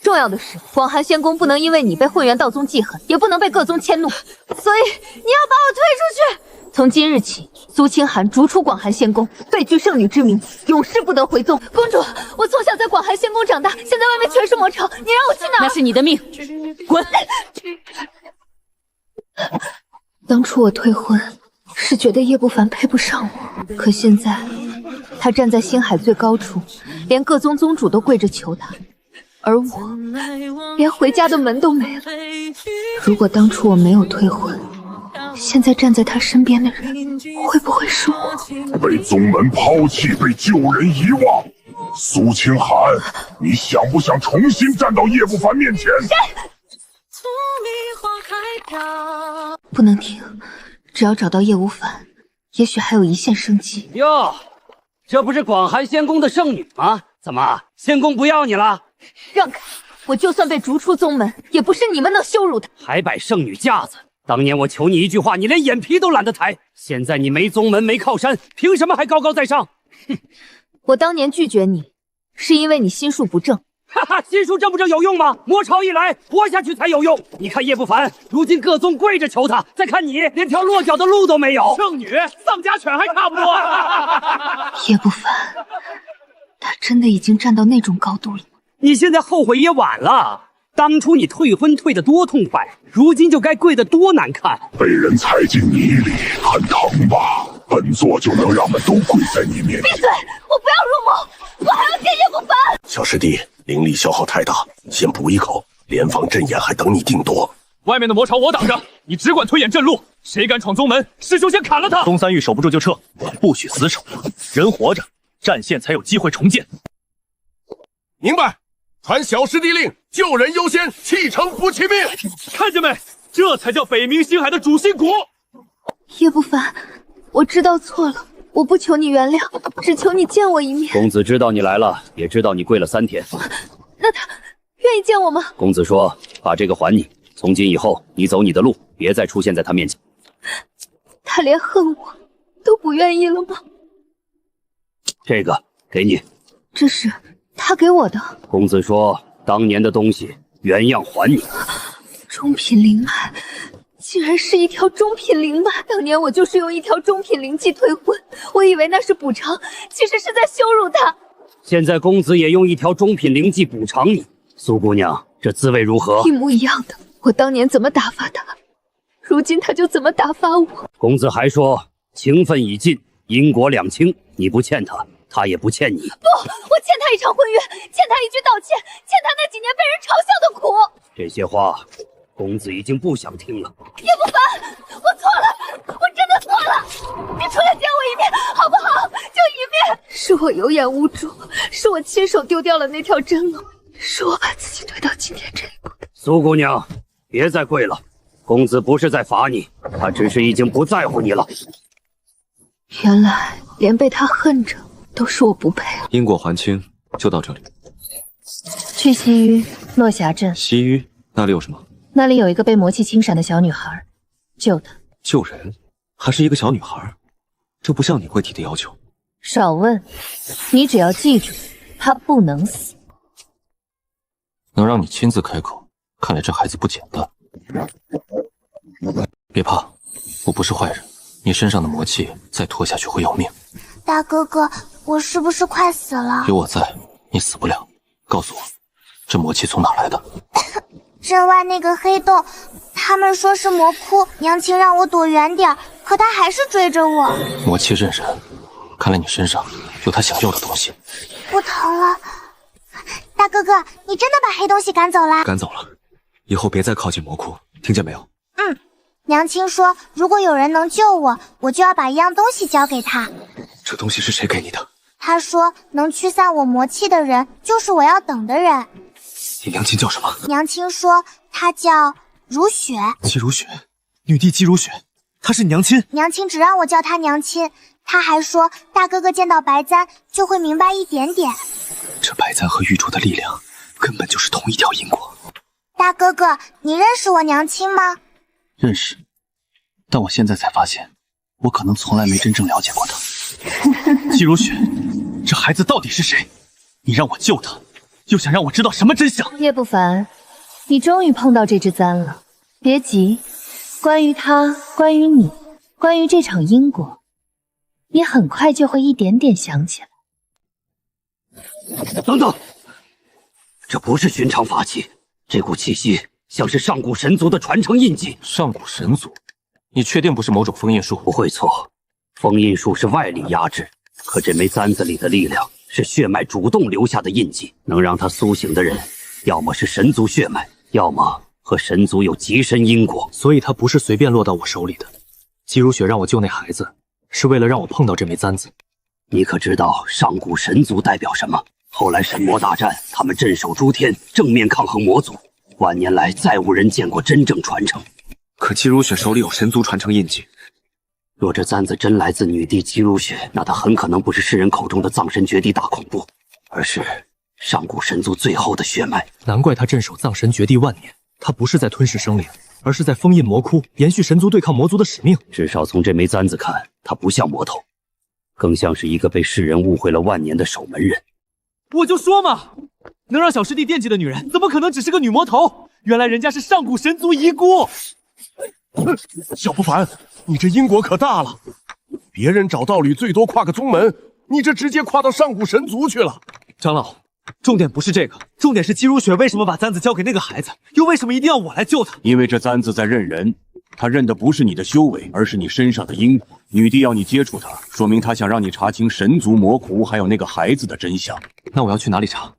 重要的是，广寒仙宫不能因为你被混元道宗记恨，也不能被各宗迁怒，所以你要把我推出去。从今日起，苏清寒逐出广寒仙宫，废去圣女之名，永世不得回宗。公主，我从小在广寒仙宫长大，现在外面全是魔潮，你让我去哪？那是你的命，滚！当初我退婚是觉得叶不凡配不上我，可现在他站在星海最高处，连各宗宗主都跪着求他。而我连回家的门都没了。如果当初我没有退婚，现在站在他身边的人会不会是我？被宗门抛弃，被旧人遗忘。苏清寒，你想不想重新站到叶不凡面前？不能停，只要找到叶无烦，也许还有一线生机。哟，这不是广寒仙宫的圣女吗？怎么，仙宫不要你了？让开！我就算被逐出宗门，也不是你们能羞辱她。还摆圣女架子！当年我求你一句话，你连眼皮都懒得抬。现在你没宗门没靠山，凭什么还高高在上？哼！我当年拒绝你，是因为你心术不正。哈哈，心术正不正有用吗？魔潮一来，活下去才有用。你看叶不凡，如今各宗跪着求他，再看你，连条落脚的路都没有。圣女，丧家犬还差不多。叶不凡，他真的已经站到那种高度了吗？你现在后悔也晚了，当初你退婚退得多痛快，如今就该跪得多难看。被人踩进泥里，很疼吧？本座就能让们都跪在你面前。闭嘴！我不要入魔，我还要见叶不凡。小师弟，灵力消耗太大，先补一口，联防阵眼还等你定夺。外面的魔潮我挡着，你只管推演阵路，谁敢闯宗门，师兄先砍了他。东三玉守不住就撤，不许死守，人活着，战线才有机会重建。明白。传小师弟令，救人优先，弃城不弃兵。看见没？这才叫北冥星海的主心骨。叶不凡，我知道错了，我不求你原谅，只求你见我一面。公子知道你来了，也知道你跪了3天。那他愿意见我吗？公子说，把这个还你，从今以后你走你的路，别再出现在他面前。他连恨我都不愿意了吗？这个给你。这是他给我的。公子说，当年的东西原样还你。中品灵脉，竟然是一条中品灵脉。当年我就是用一条中品灵剂退婚，我以为那是补偿，其实是在羞辱他。现在公子也用一条中品灵剂补偿你，苏姑娘，这滋味如何？一模一样的。我当年怎么打发他，如今他就怎么打发我。公子还说情分已尽，因果两清，你不欠他，他也不欠你。不，我欠他一场婚约，欠他一句道歉，欠他那几年被人嘲笑的苦。这些话，公子已经不想听了。叶不凡，我错了，我真的错了，你出来见我一面，好不好？就一面。是我有眼无珠，是我亲手丢掉了那条真龙，是我把自己推到今天这一步。苏姑娘，别再跪了，公子不是在罚你，他只是已经不在乎你了。原来连被他恨着都是我不配了。因果还清，就到这里。去西域落霞镇。西域那里有什么？那里有一个被魔气轻闪的小女孩，救她。救人？还是一个小女孩？这不像你会提的要求。少问，你只要记住，她不能死。能让你亲自开口，看来这孩子不简单。别怕，我不是坏人，你身上的魔气再拖下去会要命。大哥哥，我是不是快死了？有我在，你死不了。告诉我，这魔气从哪来的？镇外那个黑洞，他们说是魔窟，娘亲让我躲远点，可他还是追着我。魔气认人，看来你身上有他想要的东西。不疼了。大哥哥，你真的把黑东西赶走了？赶走了，以后别再靠近魔窟，听见没有？娘亲说，如果有人能救我，我就要把一样东西交给他。这东西是谁给你的？他说，能驱散我魔气的人，就是我要等的人。你娘亲叫什么？娘亲说，她叫如雪。姬如雪，女帝姬如雪，她是娘亲。娘亲只让我叫她娘亲，她还说，大哥哥见到白簪就会明白一点点。这白簪和玉镯的力量，根本就是同一条因果。大哥哥，你认识我娘亲吗？认识，但我现在才发现，我可能从来没真正了解过她。姬如雪，这孩子到底是谁？你让我救他，又想让我知道什么真相？叶不凡，你终于碰到这只簪了。别急，关于他，关于你，关于这场因果，你很快就会一点点想起来。等等，这不是寻常法器，这股气息像是上古神族的传承印记。上古神族？你确定不是某种封印术？不会错，封印术是外力压制，可这枚簪子里的力量是血脉主动留下的印记，能让它苏醒的人，要么是神族血脉，要么和神族有极深因果。所以它不是随便落到我手里的。姬如雪让我救那孩子，是为了让我碰到这枚簪子。你可知道上古神族代表什么？后来神魔大战，他们镇守诸天，正面抗衡魔族，万年来再无人见过真正传承。可姬如雪手里有神族传承印记，若这簪子真来自女帝姬如雪，那她很可能不是世人口中的葬神绝地大恐怖，而是上古神族最后的血脉。难怪她镇守葬神绝地万年，她不是在吞噬生灵，而是在封印魔窟，延续神族对抗魔族的使命。至少从这枚簪子看，她不像魔头，更像是一个被世人误会了万年的守门人。我就说嘛，能让小师弟惦记的女人，怎么可能只是个女魔头？原来人家是上古神族遗孤。小不凡，你这因果可大了！别人找道侣最多跨个宗门，你这直接跨到上古神族去了。长老，重点不是这个，重点是姬如雪为什么把簪子交给那个孩子，又为什么一定要我来救他？因为这簪子在认人，他认的不是你的修为，而是你身上的因果。女帝要你接触他，说明他想让你查清神族魔窟还有那个孩子的真相。那我要去哪里查？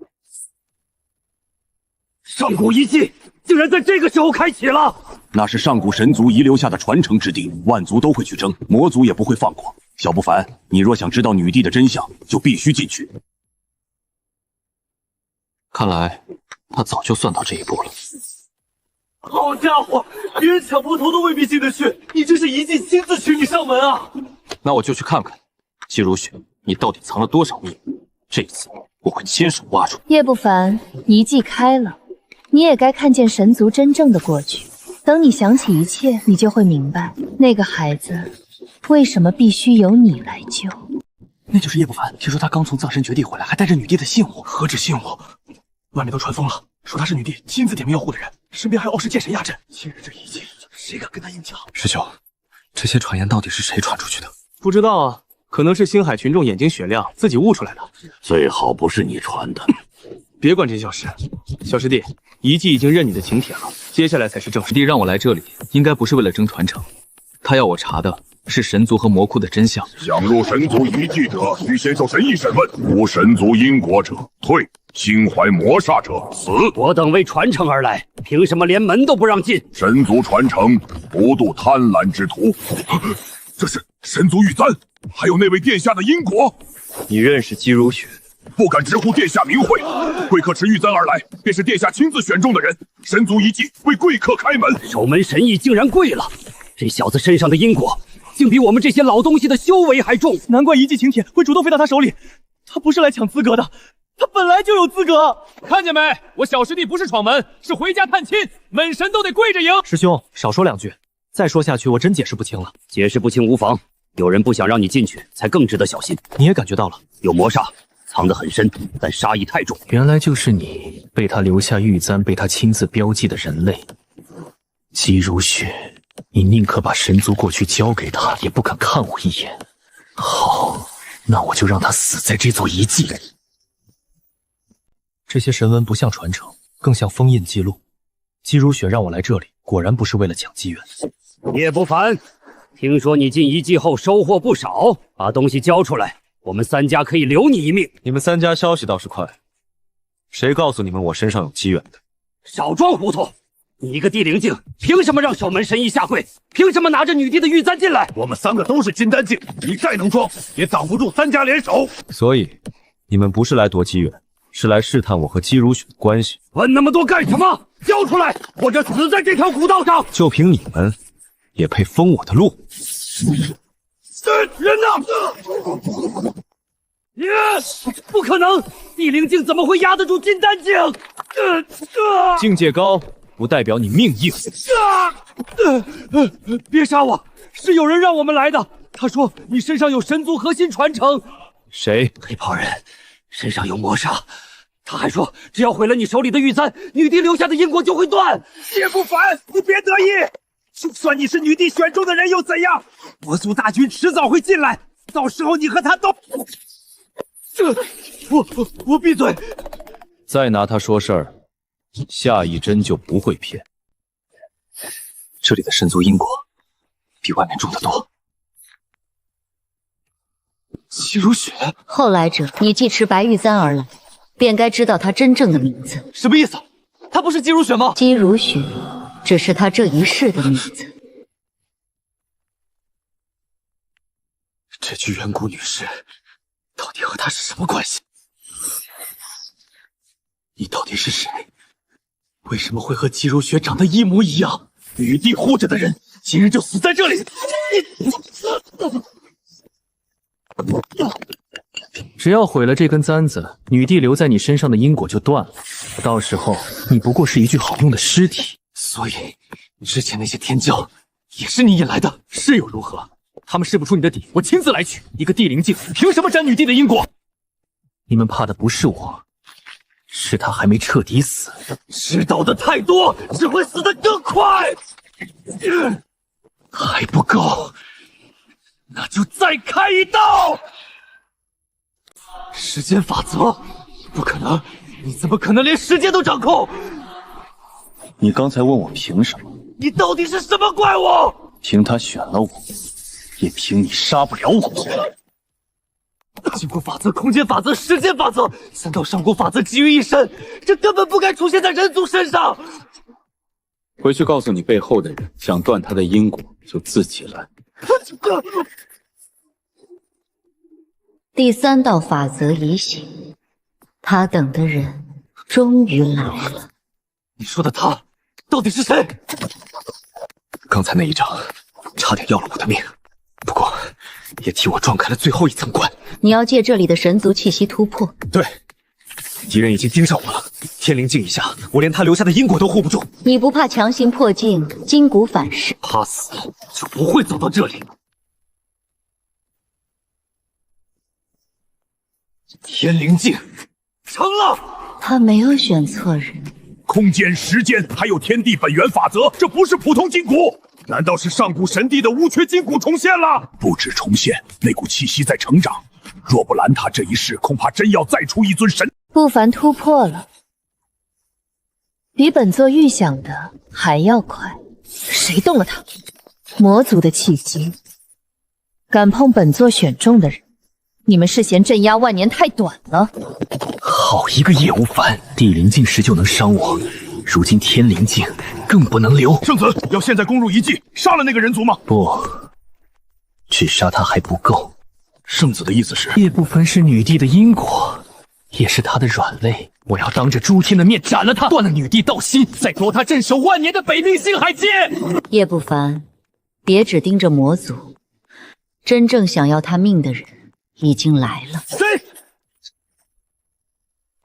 上古遗迹竟然在这个时候开启了！那是上古神族遗留下的传承之地，万族都会去争，魔族也不会放过。小不凡，你若想知道女帝的真相，就必须进去。看来他早就算到这一步了。好家伙，别人抢魔头都未必进得去，你这是一计亲自娶你上门啊！那我就去看看，姬如雪，你到底藏了多少秘密？这一次我会亲手挖出。叶不凡，一计开了，你也该看见神族真正的过去。等你想起一切，你就会明白，那个孩子为什么必须由你来救。那就是叶不凡，听说他刚从葬神绝地回来，还带着女帝的信物。何止信物，外面都传疯了，说他是女帝亲自点名要护的人，身边还有傲视剑神压阵。今日这一切，谁敢跟他硬抢？师兄，这些传言到底是谁传出去的？不知道啊，可能是星海群众眼睛雪亮，自己悟出来的。最好不是你传的。别管这小事，小师弟，遗迹已经认你的请帖了，接下来才是正事。师弟让我来这里，应该不是为了争传承，他要我查的是神族和魔窟的真相。想入神族遗迹者，需先受神意审问，无神族因果者退，心怀魔煞者死。我等为传承而来，凭什么连门都不让进？神族传承，不渡贪婪之徒。这是神族玉簪，还有那位殿下的因果。你认识姬如雪？不敢直呼殿下名讳，贵客持玉簪而来，便是殿下亲自选中的人。神族遗迹为贵客开门，守门神意竟然跪了。这小子身上的因果，竟比我们这些老东西的修为还重。难怪遗迹请帖会主动飞到他手里，他不是来抢资格的，他本来就有资格。看见没？我小师弟不是闯门，是回家探亲，门神都得跪着迎。师兄，少说两句，再说下去我真解释不清了。解释不清无妨，有人不想让你进去，才更值得小心。你也感觉到了，有魔煞。藏得很深，但杀意太重。原来就是你，被他留下玉簪，被他亲自标记的人类，姬如雪。你宁可把神族过去交给他，也不肯看我一眼。好，那我就让他死在这座遗迹里。这些神文不像传承，更像封印记录。姬如雪让我来这里，果然不是为了抢机缘。叶不凡，听说你进遗迹后收获不少，把东西交出来，我们3家可以留你一命。你们3家消息倒是快，谁告诉你们我身上有机缘的？少装糊涂！你一个地灵境，凭什么让守门神医下跪？凭什么拿着女帝的玉簪进来？我们3个都是金丹境，你再能装，也挡不住3家联手。所以，你们不是来夺机缘，是来试探我和姬如雪的关系。问那么多干什么？交出来，或者死在这条古道上！就凭你们，也配封我的路？人呢？不可能！地灵境怎么会压得住金丹境？境界高不代表你命硬。别杀我！是有人让我们来的。他说你身上有神族核心传承。谁？黑袍人身上有魔煞。他还说，只要毁了你手里的玉簪，女帝留下的因果就会断。叶不凡，你别得意，就算你是女帝选中的人又怎样？魔族大军迟早会进来，到时候你和他都……我闭嘴！再拿他说事儿，下一针就不会偏。这里的神族因果比外面重得多。姬如雪，后来者，你既持白玉簪而来，便该知道她真正的名字。什么意思？她不是姬如雪吗？姬如雪只是她这一世的名字。这具远古女尸到底和她是什么关系？你到底是谁？为什么会和姬如雪长得一模一样？女帝护着的人，今日就死在这里！只要毁了这根簪子，女帝留在你身上的因果就断了，到时候你不过是一具好用的尸体。所以，之前那些天骄也是你引来的，是又如何？他们试不出你的底，我亲自来取。一个地灵境，凭什么沾女帝的因果？你们怕的不是我，是他还没彻底死。知道的太多，只会死得更快。还不够，那就再开一道。时间法则，不可能！你怎么可能连时间都掌控？你刚才问我凭什么？你到底是什么怪物？凭他选了我，也凭你杀不了我。金箍法则、空间法则、时间法则，3道上古法则集于一身，这根本不该出现在人族身上。回去告诉你背后的人，想断他的因果就自己来。第3道法则已醒，他等的人终于来了。你说的他到底是谁？刚才那一掌差点要了我的命，不过也替我撞开了最后一层关。你要借这里的神族气息突破。对，敌人已经盯上我了，天灵境以下，我连他留下的因果都护不住。你不怕强行破境，筋骨反噬？怕死就不会走到这里。天灵境成了，他没有选错人。空间、时间，还有天地本源法则，这不是普通筋骨，难道是上古神帝的无缺筋骨重现了？不止重现，那股气息在成长。若不拦他这一世，恐怕真要再出一尊神。不凡突破了，比本座预想的还要快。谁动了他？魔族的气息，敢碰本座选中的人，你们是嫌镇压万年太短了？好一个叶无烦，地灵境时就能伤我，如今天灵境更不能留。圣子，要现在攻入遗迹，杀了那个人族吗？不，只杀他还不够。圣子的意思是，叶不凡是女帝的因果，也是她的软肋。我要当着诸天的面斩了他，断了女帝道心，再夺他镇守万年的北冥星海界。叶不凡，别只盯着魔族，真正想要他命的人已经来了。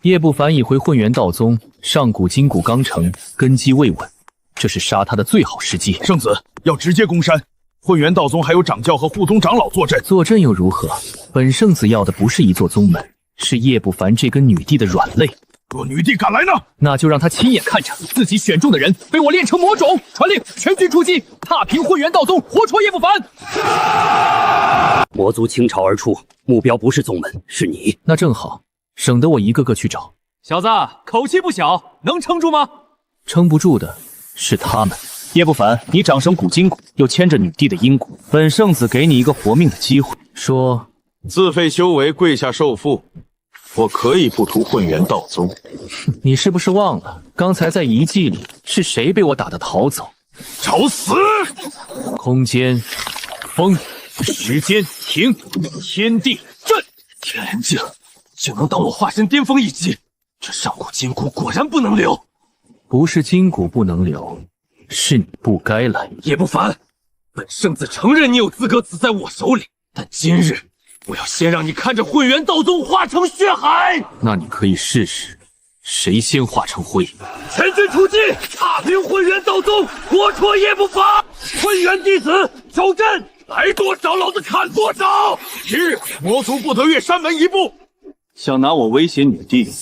叶不凡已回混元道宗，上古筋骨刚成，根基未稳，这是杀他的最好时机。圣子要直接攻山，混元道宗还有掌教和护宗长老坐镇。坐镇又如何？本圣子要的不是一座宗门，是叶不凡这根女帝的软肋。若女帝赶来呢？那就让他亲眼看着自己选中的人被我炼成魔种。传令，全军出击，踏平混元道宗，活捉叶不凡。魔族倾巢而出，目标不是宗门，是你。那正好，省得我一个个去找。小子，口气不小，能撑住吗？撑不住的是他们。叶不凡，你掌生古今骨，又牵着女帝的因骨，本圣子给你一个活命的机会。说自废修为，跪下受缚。我可以不图混元道宗。你是不是忘了，刚才在遗迹里是谁被我打得逃走？找死！空间，风，时间，停，天地，震。天灵镜就能当我化身巅峰一击，这上古筋骨果然不能留。不是筋骨不能留，是你不该来。叶不凡，本圣子承认你有资格死在我手里，但今日我要先让你看着混元道宗化成血海。那你可以试试，谁先化成灰。全军出击，踏平混元道宗，活捉叶不凡。混元弟子守阵，来多少老子砍多少。今日魔族不得越山门一步。想拿我威胁女帝，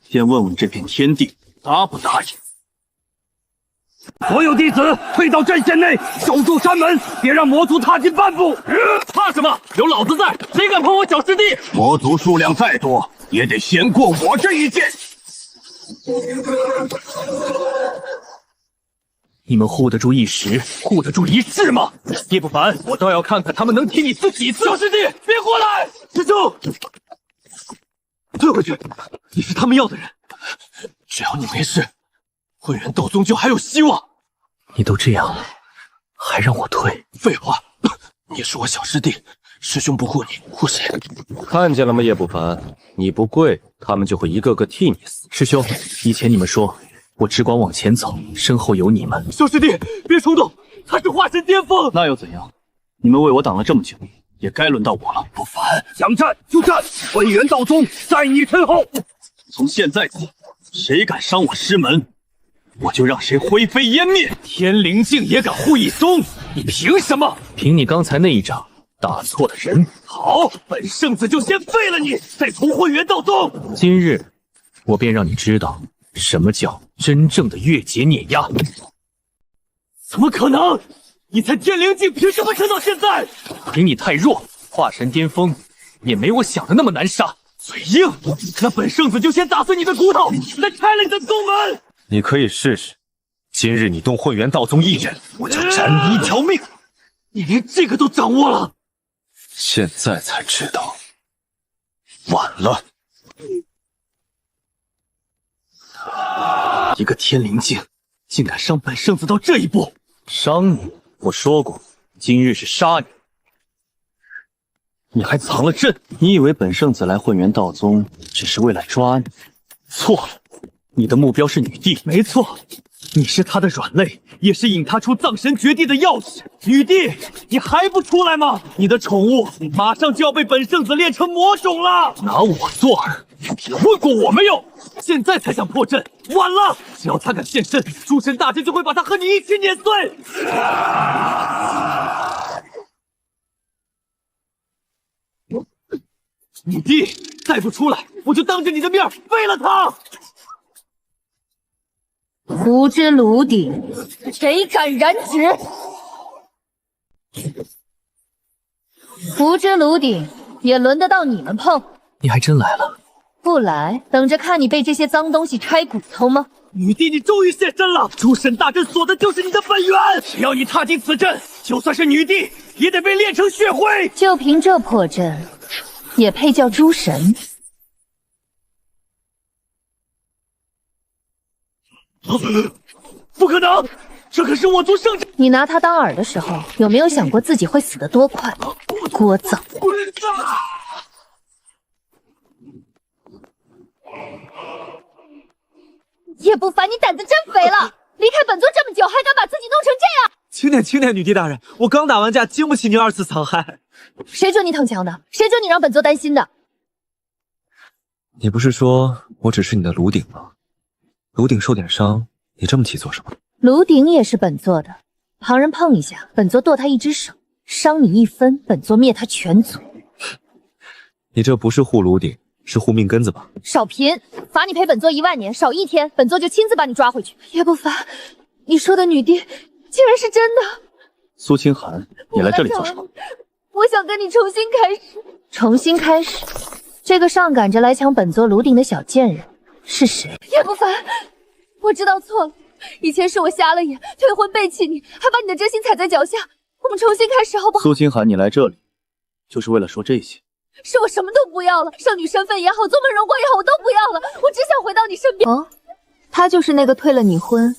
先问问这片天地答不答应。所有弟子退到阵线内，守住山门，别让魔族踏进半步。怕什么？有老子在，谁敢碰我小师弟？魔族数量再多，也得先过我这一剑。你们护得住一时，护得住一世吗？叶不凡，我倒要看看他们能踢你死几次！小师弟，别过来！师兄，退回去，你是他们要的人，只要你没事，混元道宗就还有希望。你都这样了，还让我退？废话，你是我小师弟，师兄不护你，护谁？看见了吗，叶不凡，你不跪，他们就会一个个替你死。师兄，以前你们说我只管往前走，身后有你们。小师弟，别冲动，他是化神巅峰。那又怎样？你们为我挡了这么久，也该轮到我了。不凡，想战就战，混元道宗在你身后。从现在起，谁敢伤我师门，我就让谁灰飞烟灭。天灵镜也敢护一宗，你凭什么？凭你刚才那一掌打错了人。好，本圣子就先废了你，再从混元道宗。今日我便让你知道什么叫真正的越劫碾压。怎么可能？你才天灵镜，凭什么撑到现在？凭你太弱，化神巅峰也没我想的那么难杀。嘴硬，那本圣子就先打碎你的骨头，再拆了你的宗门。你可以试试，今日你动混元道宗一人，我就斩你一条命。你连这个都掌握了？现在才知道，晚了。一个天灵镜，竟敢伤本圣子到这一步！伤你？我说过，今日是杀你。你还藏了阵？你以为本圣子来混元道宗只是为了抓你？错了，你的目标是女帝。没错，你是她的软肋，也是引她出葬神绝地的钥匙。女帝，你还不出来吗？你的宠物马上就要被本圣子炼成魔种了。拿我做饵？你问过我没有？现在才想破阵，晚了！只要他敢现身，诸神大阵就会把他和你一起碾碎。女帝，再不出来，我就当着你的面废了他！胡之炉鼎，谁敢染指？胡之炉鼎也轮得到你们碰？你还真来了。不来，等着看你被这些脏东西拆骨头吗？女帝，你终于现身了！诸神大阵锁的就是你的本源，只要你踏进此阵，就算是女帝也得被炼成血灰。就凭这破阵，也配叫诸神？不可能，这可是我族圣者。你拿他当饵的时候，有没有想过自己会死得多快？聒噪！叶不凡，你胆子真肥了！离开本座这么久，还敢把自己弄成这样！轻点，轻点，女帝大人，我刚打完架，经不起你二次残害。谁准你逞强的？谁准你让本座担心的？你不是说我只是你的炉鼎吗？炉鼎受点伤，你这么急做什么？炉鼎也是本座的，旁人碰一下，本座剁他一只手；伤你一分，本座灭他全族。你这不是护炉鼎，是护命根子吧？少贫，罚你陪本座1万年，少1天，本座就亲自把你抓回去。叶不凡，你说的女帝竟然是真的。苏清寒，你来这里做什么？我想跟你重新开始。重新开始？这个上赶着来抢本座炉鼎的小贱人是谁？叶不凡，我知道错了，以前是我瞎了眼，退婚背弃你，还把你的真心踩在脚下。我们重新开始好不好？苏清寒，你来这里就是为了说这些？是我什么都不要了，圣女身份也好，宗门荣光也好，我都不要了，我只想回到你身边。哦，他就是那个退了你婚，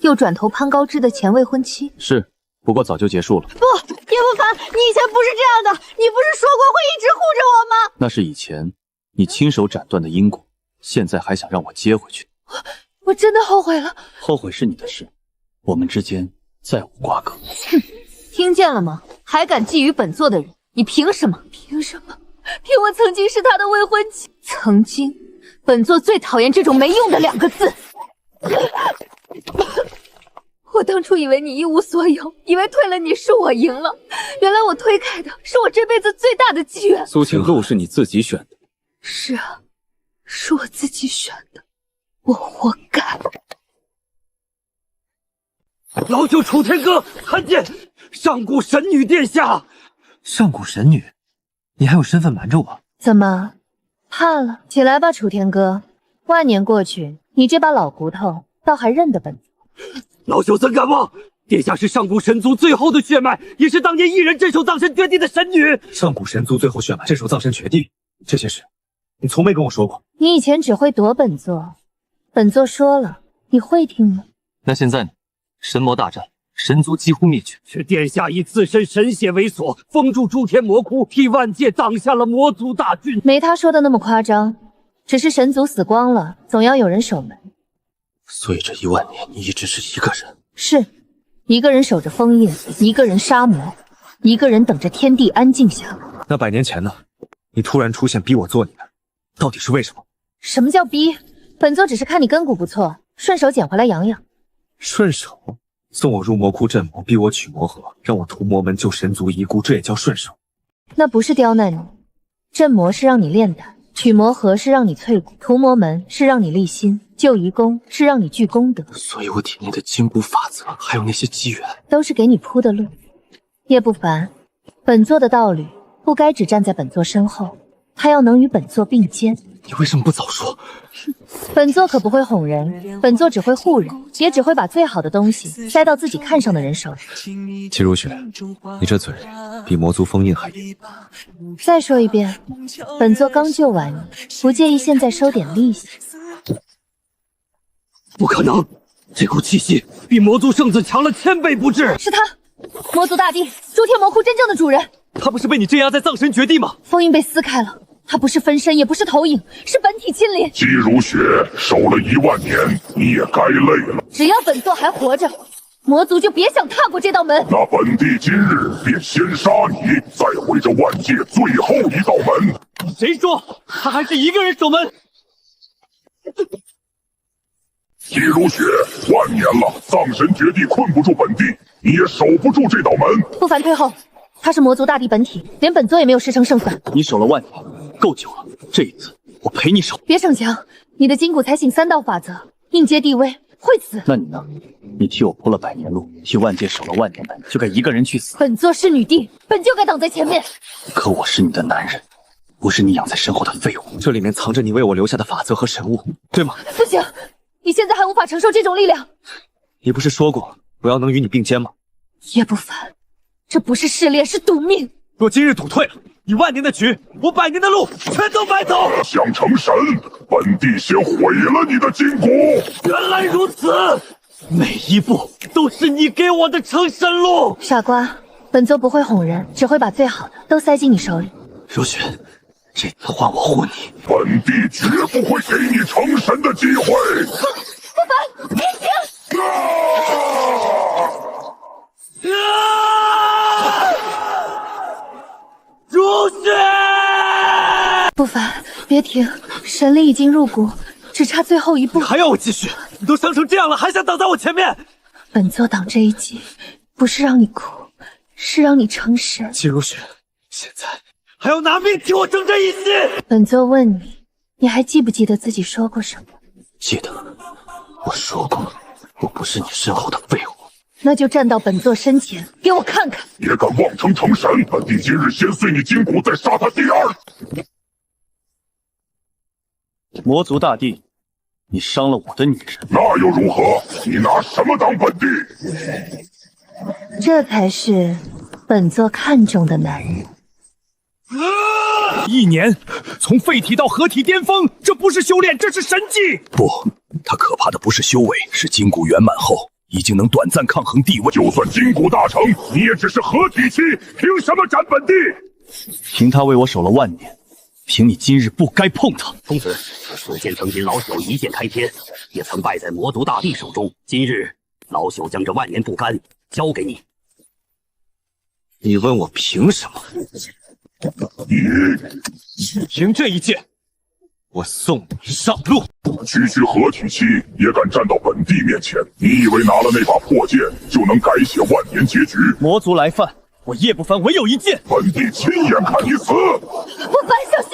又转投攀高枝的前未婚妻。是，不过早就结束了。不，叶不凡，你以前不是这样的，你不是说过会一直护着我吗？那是以前你亲手斩断的因果，现在还想让我接回去？我真的后悔了。后悔是你的事，我们之间再无瓜葛。哼，听见了吗？还敢觊觎本座的人，你凭什么？凭什么？凭我曾经是他的未婚妻。曾经，本座最讨厌这种没用的2个字。我当初以为你一无所有，以为退了你是我赢了，原来我推开的是我这辈子最大的机缘。苏清路是你自己选的。是啊，是我自己选的，我活该。老朽楚天歌参见上古神女殿下。上古神女，你还有身份瞒着我？怎么怕了？起来吧，楚天歌。万年过去，你这把老骨头倒还认得本座。老朽怎敢忘？殿下是上古神族最后的血脉，也是当年一人镇守葬神绝地的神女。上古神族最后血脉镇守葬神绝地，这些事你从没跟我说过。你以前只会躲本座，本座说了，你会听吗？那现在呢？神魔大战，神族几乎灭绝，是殿下以自身神血为锁，封住诸天魔窟，替万界挡下了魔族大军。没他说的那么夸张，只是神族死光了，总要有人守门。所以这1万年，你一直是一个人？是，一个人守着封印，一个人杀魔，一个人等着天地安静下来。那100年前呢？你突然出现逼我做你的，到底是为什么？什么叫逼？本座只是看你根骨不错，顺手捡回来养养。顺手送我入魔窟镇魔，逼我取魔核，让我屠魔门救神族遗孤，这也叫顺手？那不是刁难你，镇魔是让你炼胆，取魔核是让你淬骨，屠魔门是让你立心，救遗功是让你聚功德。所以我体内的筋骨法则，还有那些机缘，都是给你铺的路。叶不凡，本座的道侣不该只站在本座身后，他要能与本座并肩。你为什么不早说？本座可不会哄人，本座只会护人，也只会把最好的东西塞到自己看上的人手里。齐如雪，你这嘴比魔族封印还严。再说一遍，本座刚救完你，不介意现在收点利息。不可能，这股气息比魔族圣子强了1000倍不止。是他，魔族大帝，诸天魔窟真正的主人。他不是被你镇压在葬神绝地吗？封印被撕开了。他不是分身，也不是投影，是本体亲临。姬如雪守了1万年，你也该累了。只要本座还活着，魔族就别想踏过这道门。那本帝今日便先杀你，再回这万界最后一道门。谁说他还是一个人守门？姬如雪，万年了，葬神绝地困不住本帝，你也守不住这道门。不凡退后，他是魔族大帝本体，连本座也没有势成胜算。你守了万年，够久了，这一次我陪你守。别逞强，你的筋骨才醒3道法则，应接地位会死。那你呢？你替我铺了100年路，替万界守了万年门，就该一个人去死。本座是女帝，本就该挡在前面。可我是你的男人，不是你养在身后的废物。这里面藏着你为我留下的法则和神物，对吗？不行，你现在还无法承受这种力量。你不是说过我要能与你并肩吗？叶不凡，这不是试炼，是赌命。若今日赌退了，你万年的局，我100年的路，全都白走。想成神，本帝先毁了你的筋骨。原来如此，每一步都是你给我的成神路。傻瓜，本座不会哄人，只会把最好的都塞进你手里。如雪，这次换我护你。本帝绝不会给你成神的机会。不凡，别停！如雪，不凡，别停！神力已经入骨，只差最后一步。你还要我继续？你都伤成这样了，还想挡在我前面？本座挡这一击，不是让你哭，是让你成神。姬如雪，现在还要拿命替我争这一击？本座问你，你还记不记得自己说过什么？记得，我说过，我不是你身后的废物。那就站到本座身前，给我看看！也敢妄称成神！本帝今日先碎你筋骨，再杀他第二！魔族大帝，你伤了我的女人，那又如何？你拿什么当本帝？这才是本座看中的男人。1年，从废体到合体巅峰，这不是修炼，这是神迹！不，他可怕的不是修为，是筋骨圆满后已经能短暂抗衡地位。就算筋骨大成，你也只是合体期，凭什么斩本帝？凭他为我守了万年，凭你今日不该碰他。公子，此剑曾经老朽一剑开天，也曾败在魔族大帝手中。今日老朽将这万年不甘交给你。你问我凭什么？凭这一剑，我送你上路。区区合体期也敢站到本帝面前？你以为拿了那把破剑就能改写万年结局？魔族来犯，我叶不凡唯有一剑。本帝亲眼看你死！不凡小心，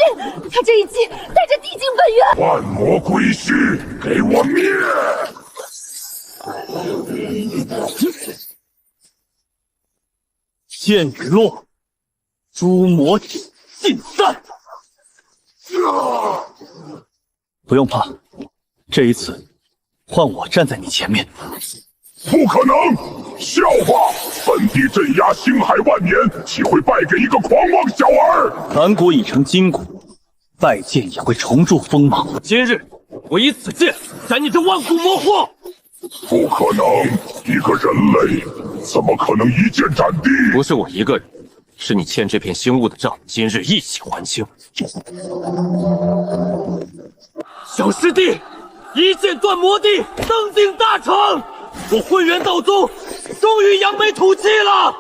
他这一击带着地境本源。万魔归虚，给我灭！剑雨落，诸魔尽散。不用怕，这一次换我站在你前面。不可能！笑话！本帝镇压星海万年，岂会败给一个狂妄小儿？盘古已成筋骨，拜剑也会重铸锋芒。今日我以此剑斩你这万古魔户！不可能！一个人类怎么可能一剑斩地？不是我一个人，是你欠这片星雾的账，今日一起还清。小师弟，一剑断魔帝，登顶大成！我混元道宗终于扬眉吐气了。